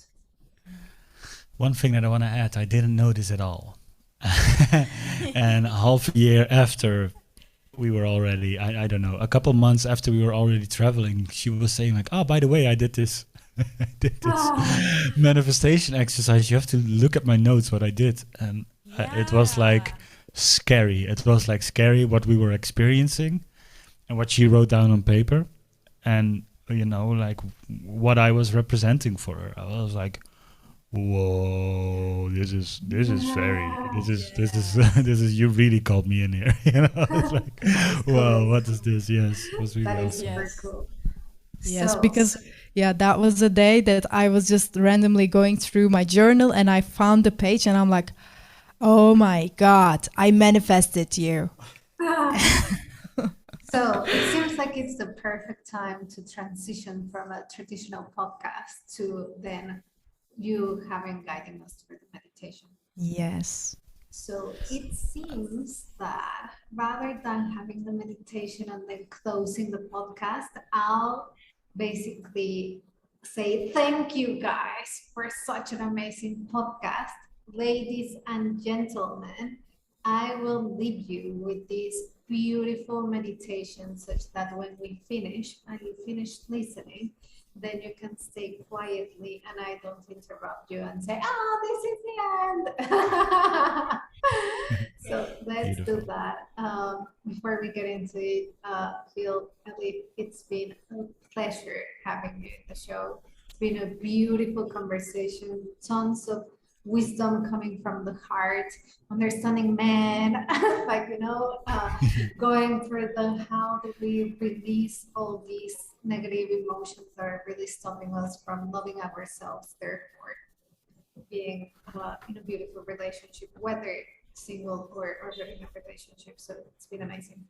One thing that I want to add, I didn't notice at all. And half a year after we were already, I don't know, a couple months after we were already traveling, she was saying like, oh, by the way, I did this. I did this manifestation exercise. You have to look at my notes, what I did. And it was like scary. It was like scary what we were experiencing and what she wrote down on paper. And, you know, like what I was representing for her. I was like, whoa, this is very, this is this is, you really called me in here. You know, it's like, That is wow, cool. what is this? Yes, it was really That is awesome. super Yes. cool. Yes, So, because that was a day that I was just randomly going through my journal and I found the page and I'm like, oh my God, I manifested you. so it seems like it's the perfect time to transition from a traditional podcast to then you having guiding us through the meditation. Yes. So it seems that rather than having the meditation and then closing the podcast, I'll basically say thank you guys for such an amazing podcast. Ladies and gentlemen, I will leave you with this beautiful meditation such that when we finish and you finish listening, then you can stay quietly and I don't interrupt you and say, oh, this is the end. So let's do Beautiful. that. Before we get into it, Phil, Elif, it's been a pleasure having you in the show. It's been a beautiful conversation, tons of wisdom coming from the heart, understanding man, like, going through the how do we release all these negative emotions that are really stopping us from loving ourselves, therefore being in a beautiful relationship, whether single or in a relationship. So it's been amazing.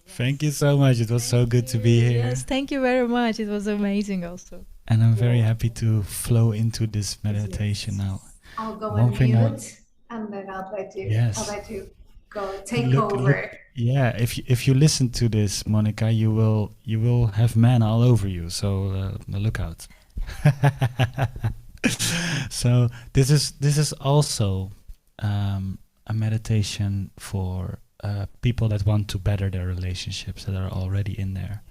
Thank you so much. It was so good to be here. Yes, thank you very much. It was amazing also. And I'm very happy to flow into this meditation now. I'll go One on thing mute and then I'll let Yes. you go take over. Yeah, if you listen to this, Monica, you will have men all over you. So look out. So this is also a meditation for people that want to better their relationships that are already in there.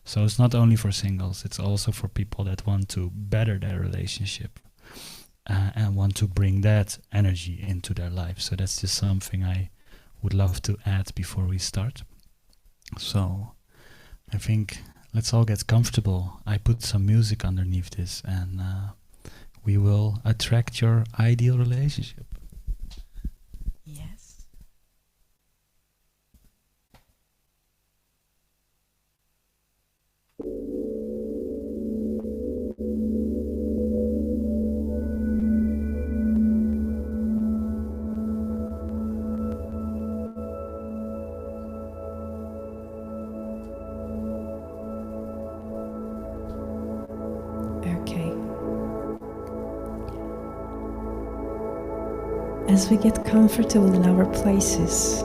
So it's not only for singles; it's also for people that want to better their relationship and want to bring that energy into their life. So that's just something I would love to add before we start. So I think let's all get comfortable. I put some music underneath this and we will attract your ideal relationship. Yes. Okay. As we get comfortable in our places,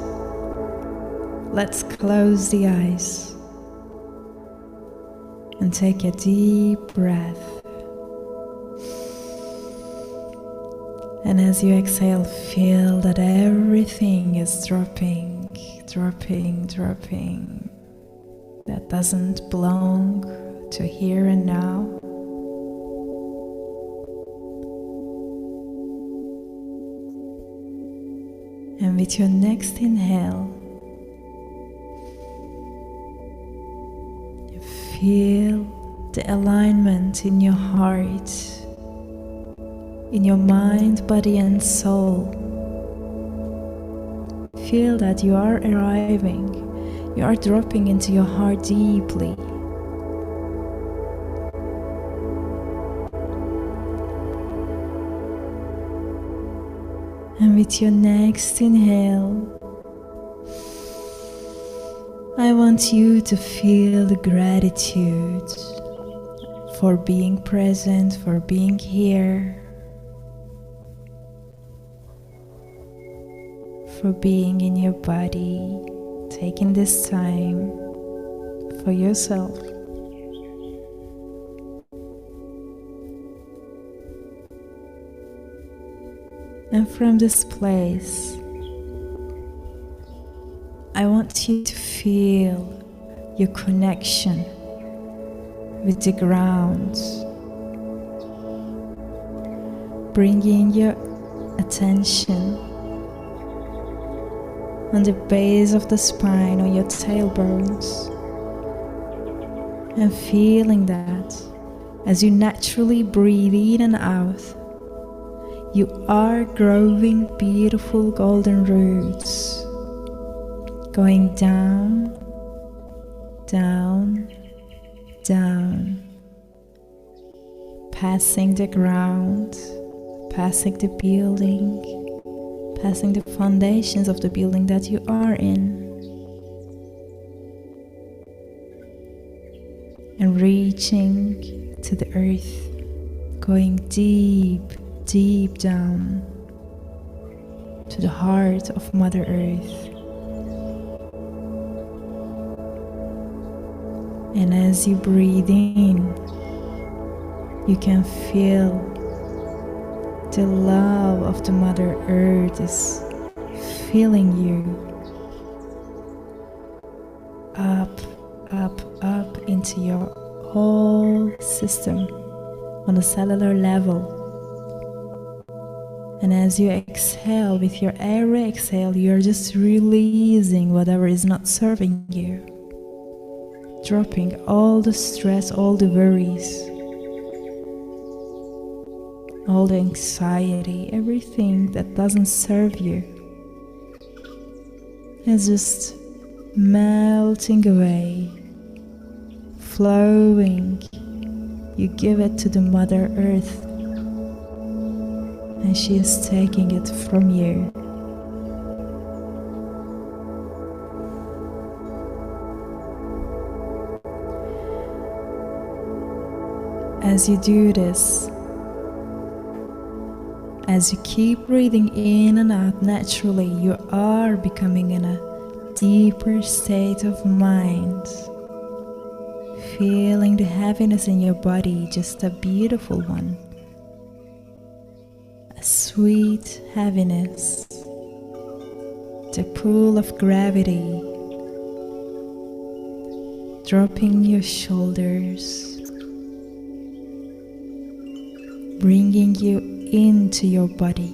let's close the eyes and take a deep breath. And as you exhale, feel that everything is dropping, dropping, dropping. That doesn't belong to here and now. And with your next inhale, feel the alignment in your heart, in your mind, body and soul. Feel that you are arriving, you are dropping into your heart deeply. And with your next inhale, I want you to feel the gratitude for being present, for being here, for being in your body, taking this time for yourself. And from this place, I want you to feel your connection with the ground, bringing your attention on the base of the spine or your tailbones, and feeling that as you naturally breathe in and out, you are growing beautiful golden roots, going down, down, down, passing the ground, passing the building, passing the foundations of the building that you are in, and reaching to the earth, going deep, deep down to the heart of Mother Earth. And as you breathe in, you can feel the love of the Mother Earth is filling you up, up, up into your whole system on a cellular level. And as you exhale, with your every exhale, you're just releasing whatever is not serving you, dropping all the stress, all the worries, all the anxiety, everything that doesn't serve you is just melting away, flowing. You give it to the Mother Earth, and she is taking it from you. As you do this, as you keep breathing in and out naturally, you are becoming in a deeper state of mind, feeling the heaviness in your body, just a beautiful one, a sweet heaviness, the pull of gravity, dropping your shoulders, bringing you into your body.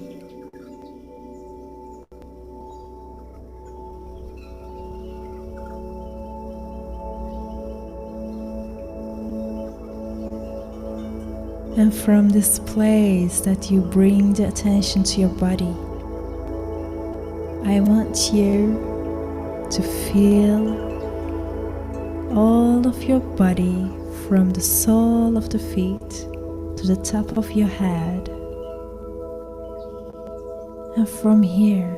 And from this place that you bring the attention to your body, I want you to feel all of your body from the sole of the feet to the top of your head. And from here,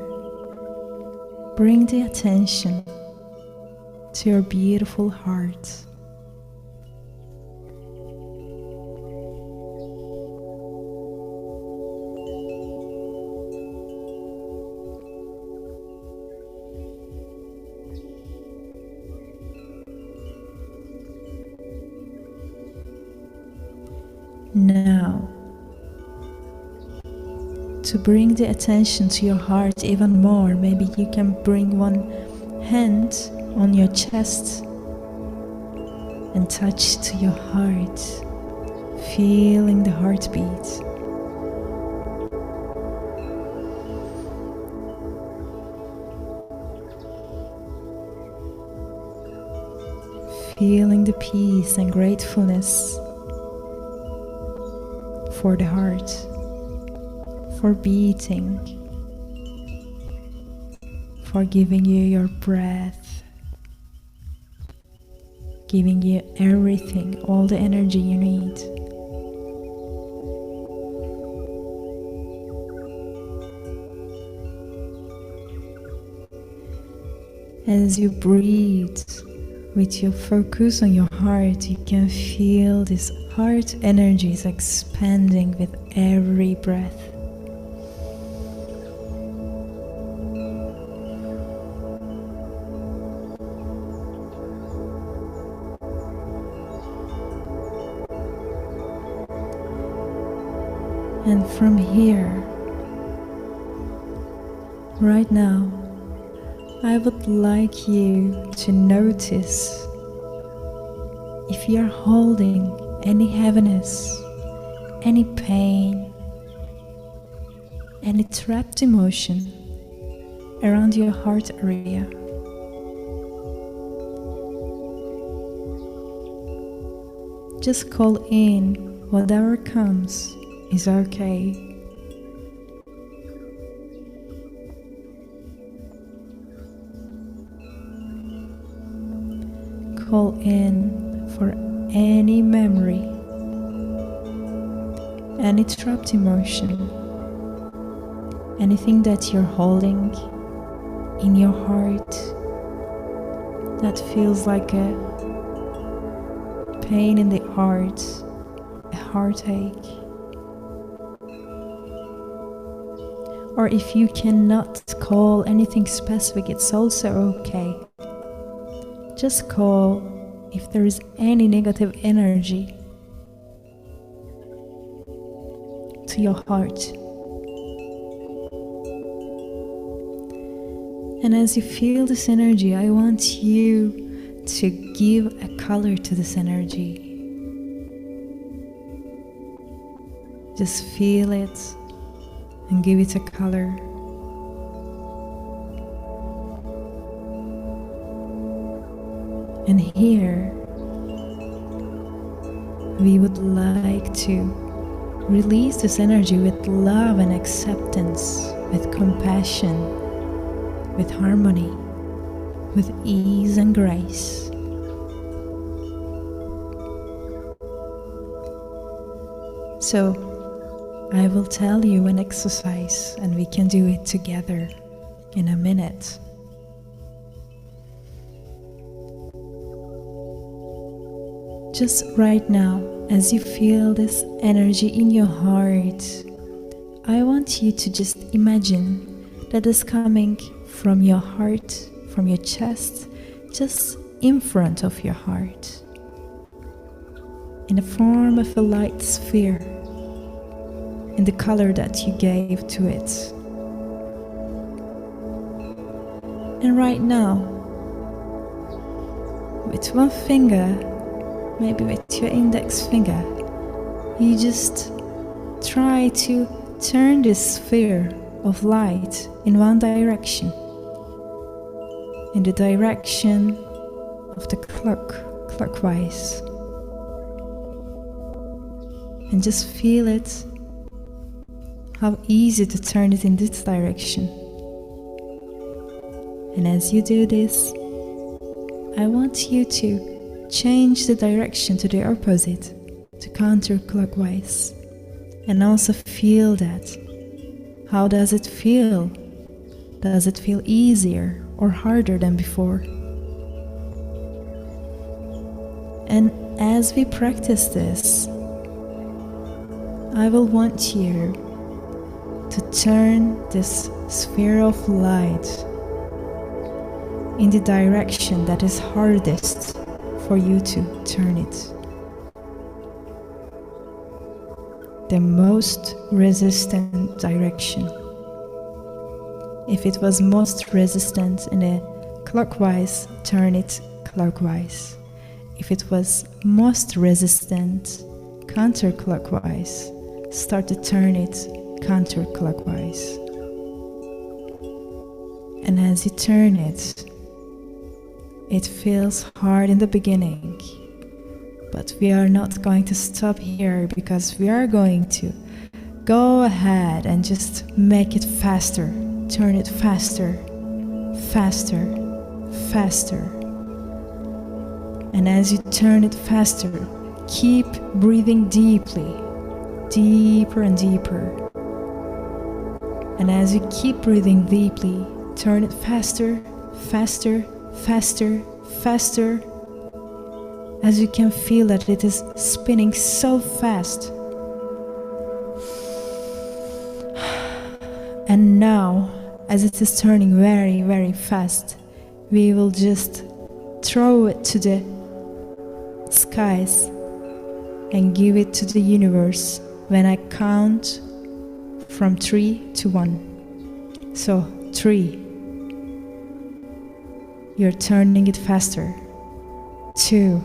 bring the attention to your beautiful heart. Now, to bring the attention to your heart even more, maybe you can bring one hand on your chest and touch to your heart, feeling the heartbeat. feeling the peace and gratefulness for the heart, for beating, for giving you your breath, giving you everything, all the energy you need. As you breathe, with your focus on your heart, you can feel this heart energy is expanding with every breath. And from here, right now, I would like you to notice if you are holding any heaviness, any pain, any trapped emotion around your heart area. Just call in whatever comes is okay. Call in for any memory, any trapped emotion, anything that you're holding in your heart that feels like a pain in the heart, a heartache. Or if you cannot call anything specific, it's also okay. Just call if there is any negative energy to your heart. And as you feel this energy, I want you to give a color to this energy. Just feel it and give it a color. And here, we would like to release this energy with love and acceptance, with compassion, with harmony, with ease and grace. So, I will tell you an exercise and we can do it together in a minute. Just right now, as you feel this energy in your heart, I want you to just imagine that it's coming from your heart, from your chest, just in front of your heart, in the form of a light sphere, in the color that you gave to it. And right now, with one finger, maybe with your index finger, you just try to turn this sphere of light in one direction, in the direction of the clockwise. And just feel it, how easy to turn it in this direction. And as you do this, I want you to change the direction to the opposite, to counterclockwise, and also feel that. How does it feel? Does it feel easier or harder than before? And as we practice this, I will want you to turn this sphere of light in the direction that is hardest for you to turn it. The most resistant direction. If it was most resistant in a clockwise, turn it clockwise. If it was most resistant counterclockwise, start to turn it counterclockwise. And as you turn it, It feels hard in the beginning, but we are not going to stop here because we are going to go ahead and just make it faster. Turn it faster, faster, faster. And as you turn it faster, keep breathing deeply, deeper and deeper. And as you keep breathing deeply, turn it faster, faster, faster, faster. As you can feel that it is spinning so fast. And now, as it is turning very, very fast, we will just throw it to the skies and give it to the universe when I count from 3 to 1. So 3, you're turning it faster. 2,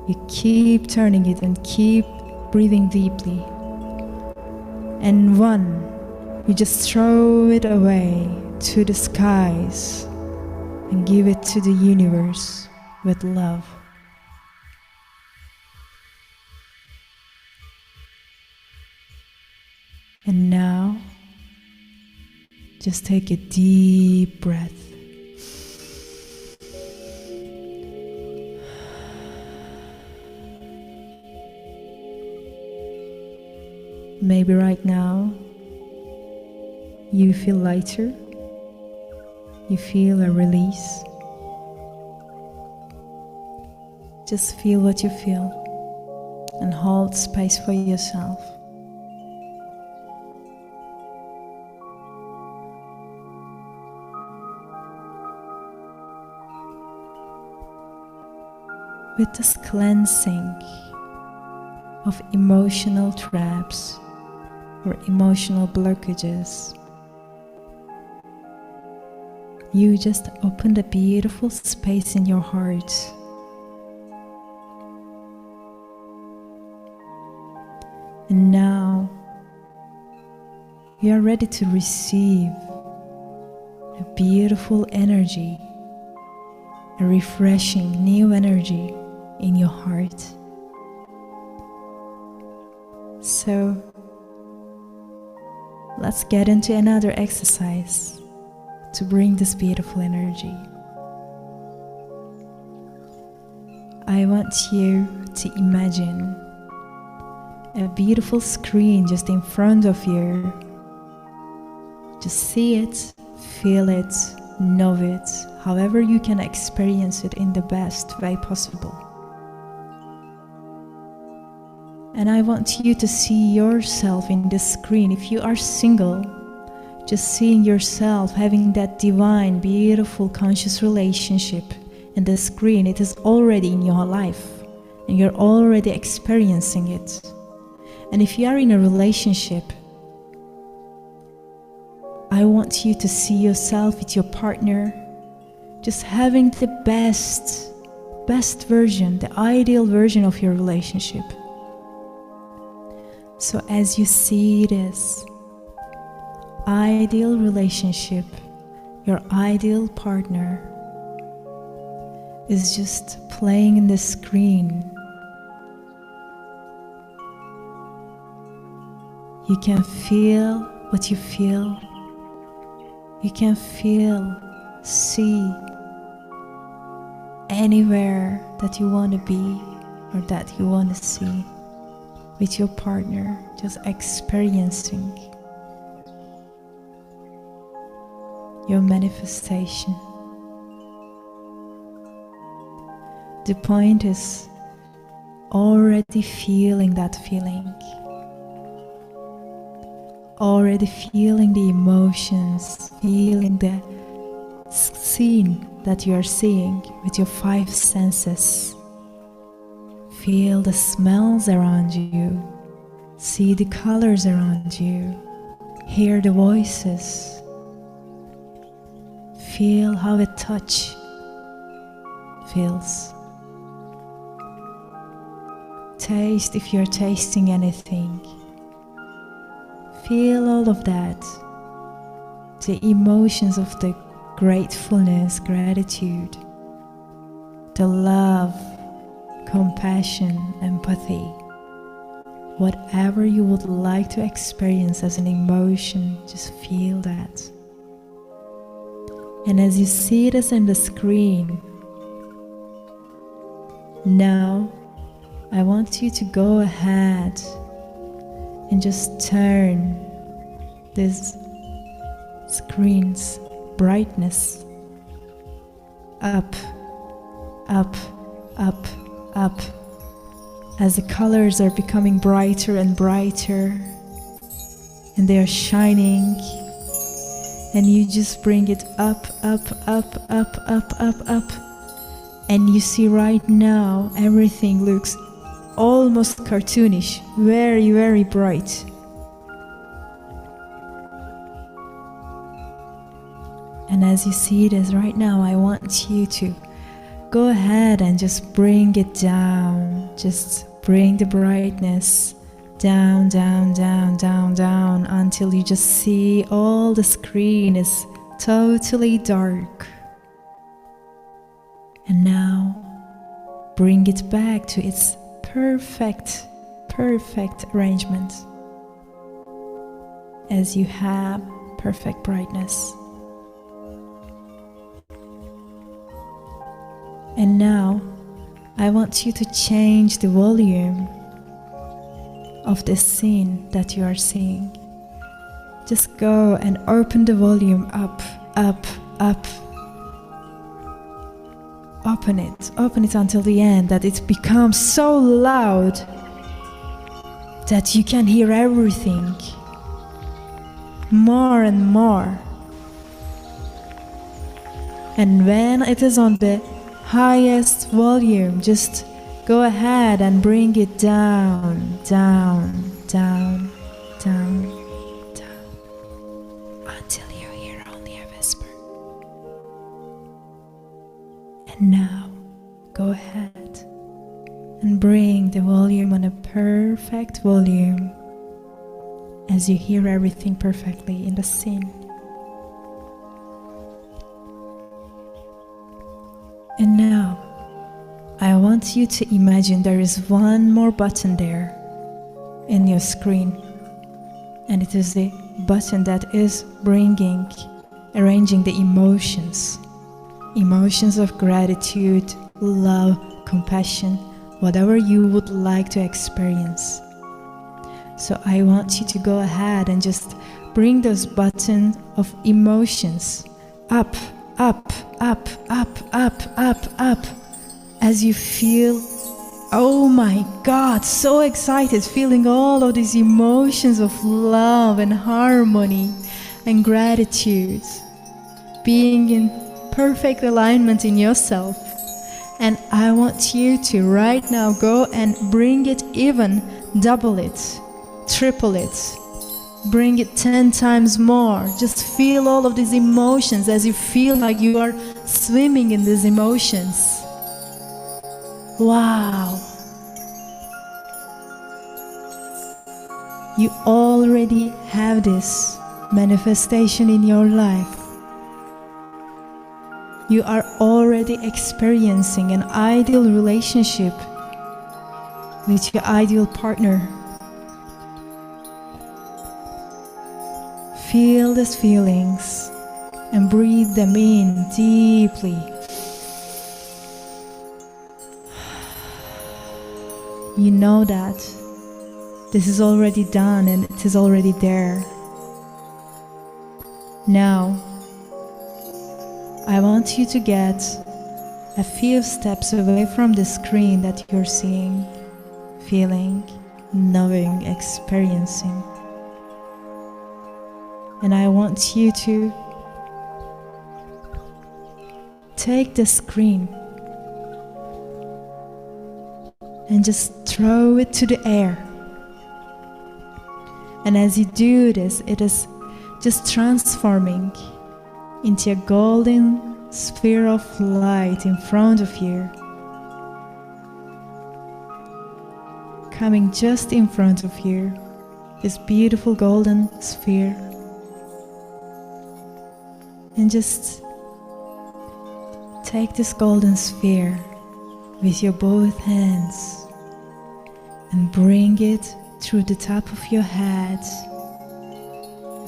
you keep turning it and keep breathing deeply. And 1, you just throw it away to the skies and give it to the universe with love. And now, just take a deep breath. Maybe right now, you feel lighter, you feel a release. Just feel what you feel and hold space for yourself. With this cleansing of emotional traps or emotional blockages, you just opened a beautiful space in your heart. And now you are ready to receive a beautiful energy, a refreshing new energy in your heart. So let's get into another exercise to bring this beautiful energy. I want you to imagine a beautiful screen just in front of you. Just see it, feel it, know it, however you can experience it in the best way possible. And I want you to see yourself in the screen. If you are single, just seeing yourself having that divine, beautiful, conscious relationship in the screen. It is already in your life and you're already experiencing it. And if you are in a relationship, I want you to see yourself with your partner just having the best version, the ideal version of your relationship. So as you see this ideal relationship, your ideal partner is just playing in the screen. You can feel what you feel. You can feel, see anywhere that you want to be or that you want to see with your partner, just experiencing your manifestation. The point is already feeling that feeling, already feeling the emotions, feeling the scene that you are seeing with your 5 senses. Feel the smells around you, see the colors around you, hear the voices, feel how a touch feels. Taste if you're tasting anything. Feel all of that, the emotions of the gratefulness, gratitude, the love, compassion, empathy, whatever you would like to experience as an emotion, just feel that. And as you see this in the screen, now I want you to go ahead and just turn this screen's brightness up, up, up, up, as the colors are becoming brighter and brighter, and they are shining, and you just bring it up, up, up, up, up, up, up, and you see right now everything looks almost cartoonish, very, very bright. And as you see this right now, I want you to go ahead and just bring it down. Just bring the brightness down, down, down, down, down, until you just see all the screen is totally dark. And now bring it back to its perfect arrangement, as you have perfect brightness. And now I want you to change the volume of this scene that you are seeing. Just go and open the volume up, up, up. Open it until the end, that it becomes so loud that you can hear everything more and more. And when it is on the highest volume, just go ahead and bring it down, down, down, down, down, until you hear only a whisper. And now, go ahead and bring the volume on a perfect volume, as you hear everything perfectly in the scene. And now, I want you to imagine there is one more button there in your screen, and it is the button that is arranging the emotions of gratitude, love, compassion, whatever you would like to experience. So I want you to go ahead and just bring those buttons of emotions up, up, up, up, up, up, up, as you feel, oh my God, so excited, feeling all of these emotions of love and harmony and gratitude, being in perfect alignment in yourself. And I want you to right now go and bring it even, double it, triple it, bring it 10 times more. Just feel all of these emotions as you feel like you are swimming in these emotions. Wow. You already have this manifestation in your life. You are already experiencing an ideal relationship with your ideal partner. Feel these feelings and breathe them in deeply. You know that this is already done and it is already there. Now, I want you to get a few steps away from the screen that you're seeing, feeling, knowing, experiencing. And I want you to take the screen and just throw it to the air. And as you do this, it is just transforming into a golden sphere of light in front of you, coming just in front of you, this beautiful golden sphere. And just take this golden sphere with your both hands and bring it through the top of your head.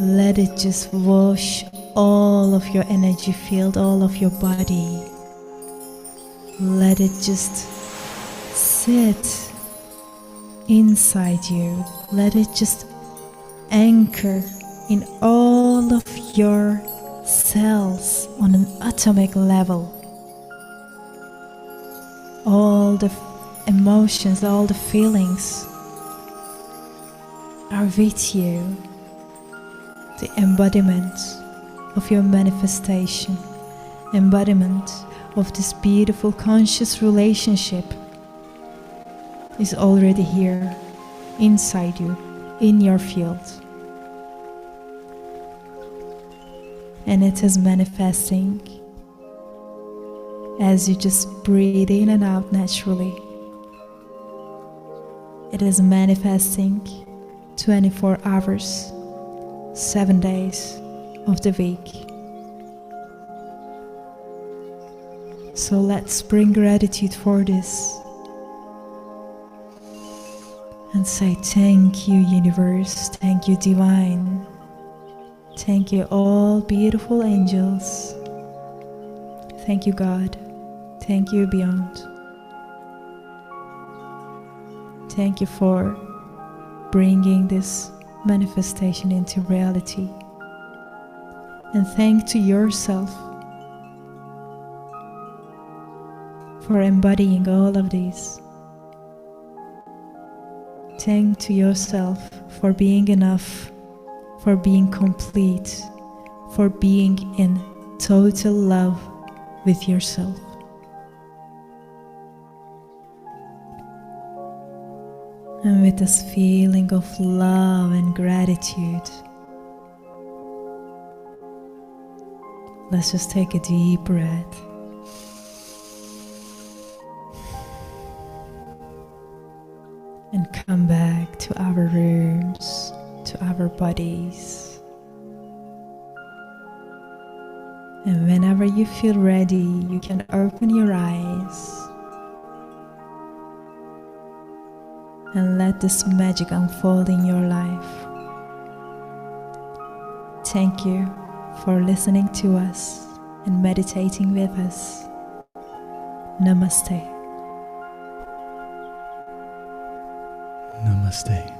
Let it just wash all of your energy field, all of your body. Let it just sit inside you. Let it just anchor in all of your cells on an atomic level. All the emotions, all the feelings are with you. The embodiment of your manifestation, embodiment of this beautiful conscious relationship is already here, inside you, in your field. And it is manifesting as you just breathe in and out naturally. It is manifesting 24 hours, 7 days of the week. So let's bring gratitude for this and say thank you, universe, thank you, divine, thank you, all beautiful angels, thank you, God, thank you, beyond. Thank you for bringing this manifestation into reality. And thank to yourself for embodying all of these. Thank to yourself for being enough, for being complete, for being in total love with yourself. And with this feeling of love and gratitude, let's just take a deep breath. And come back to our rooms, to our bodies. And whenever you feel ready, you can open your eyes and let this magic unfold in your life. Thank you for listening to us and meditating with us. Namaste. Namaste.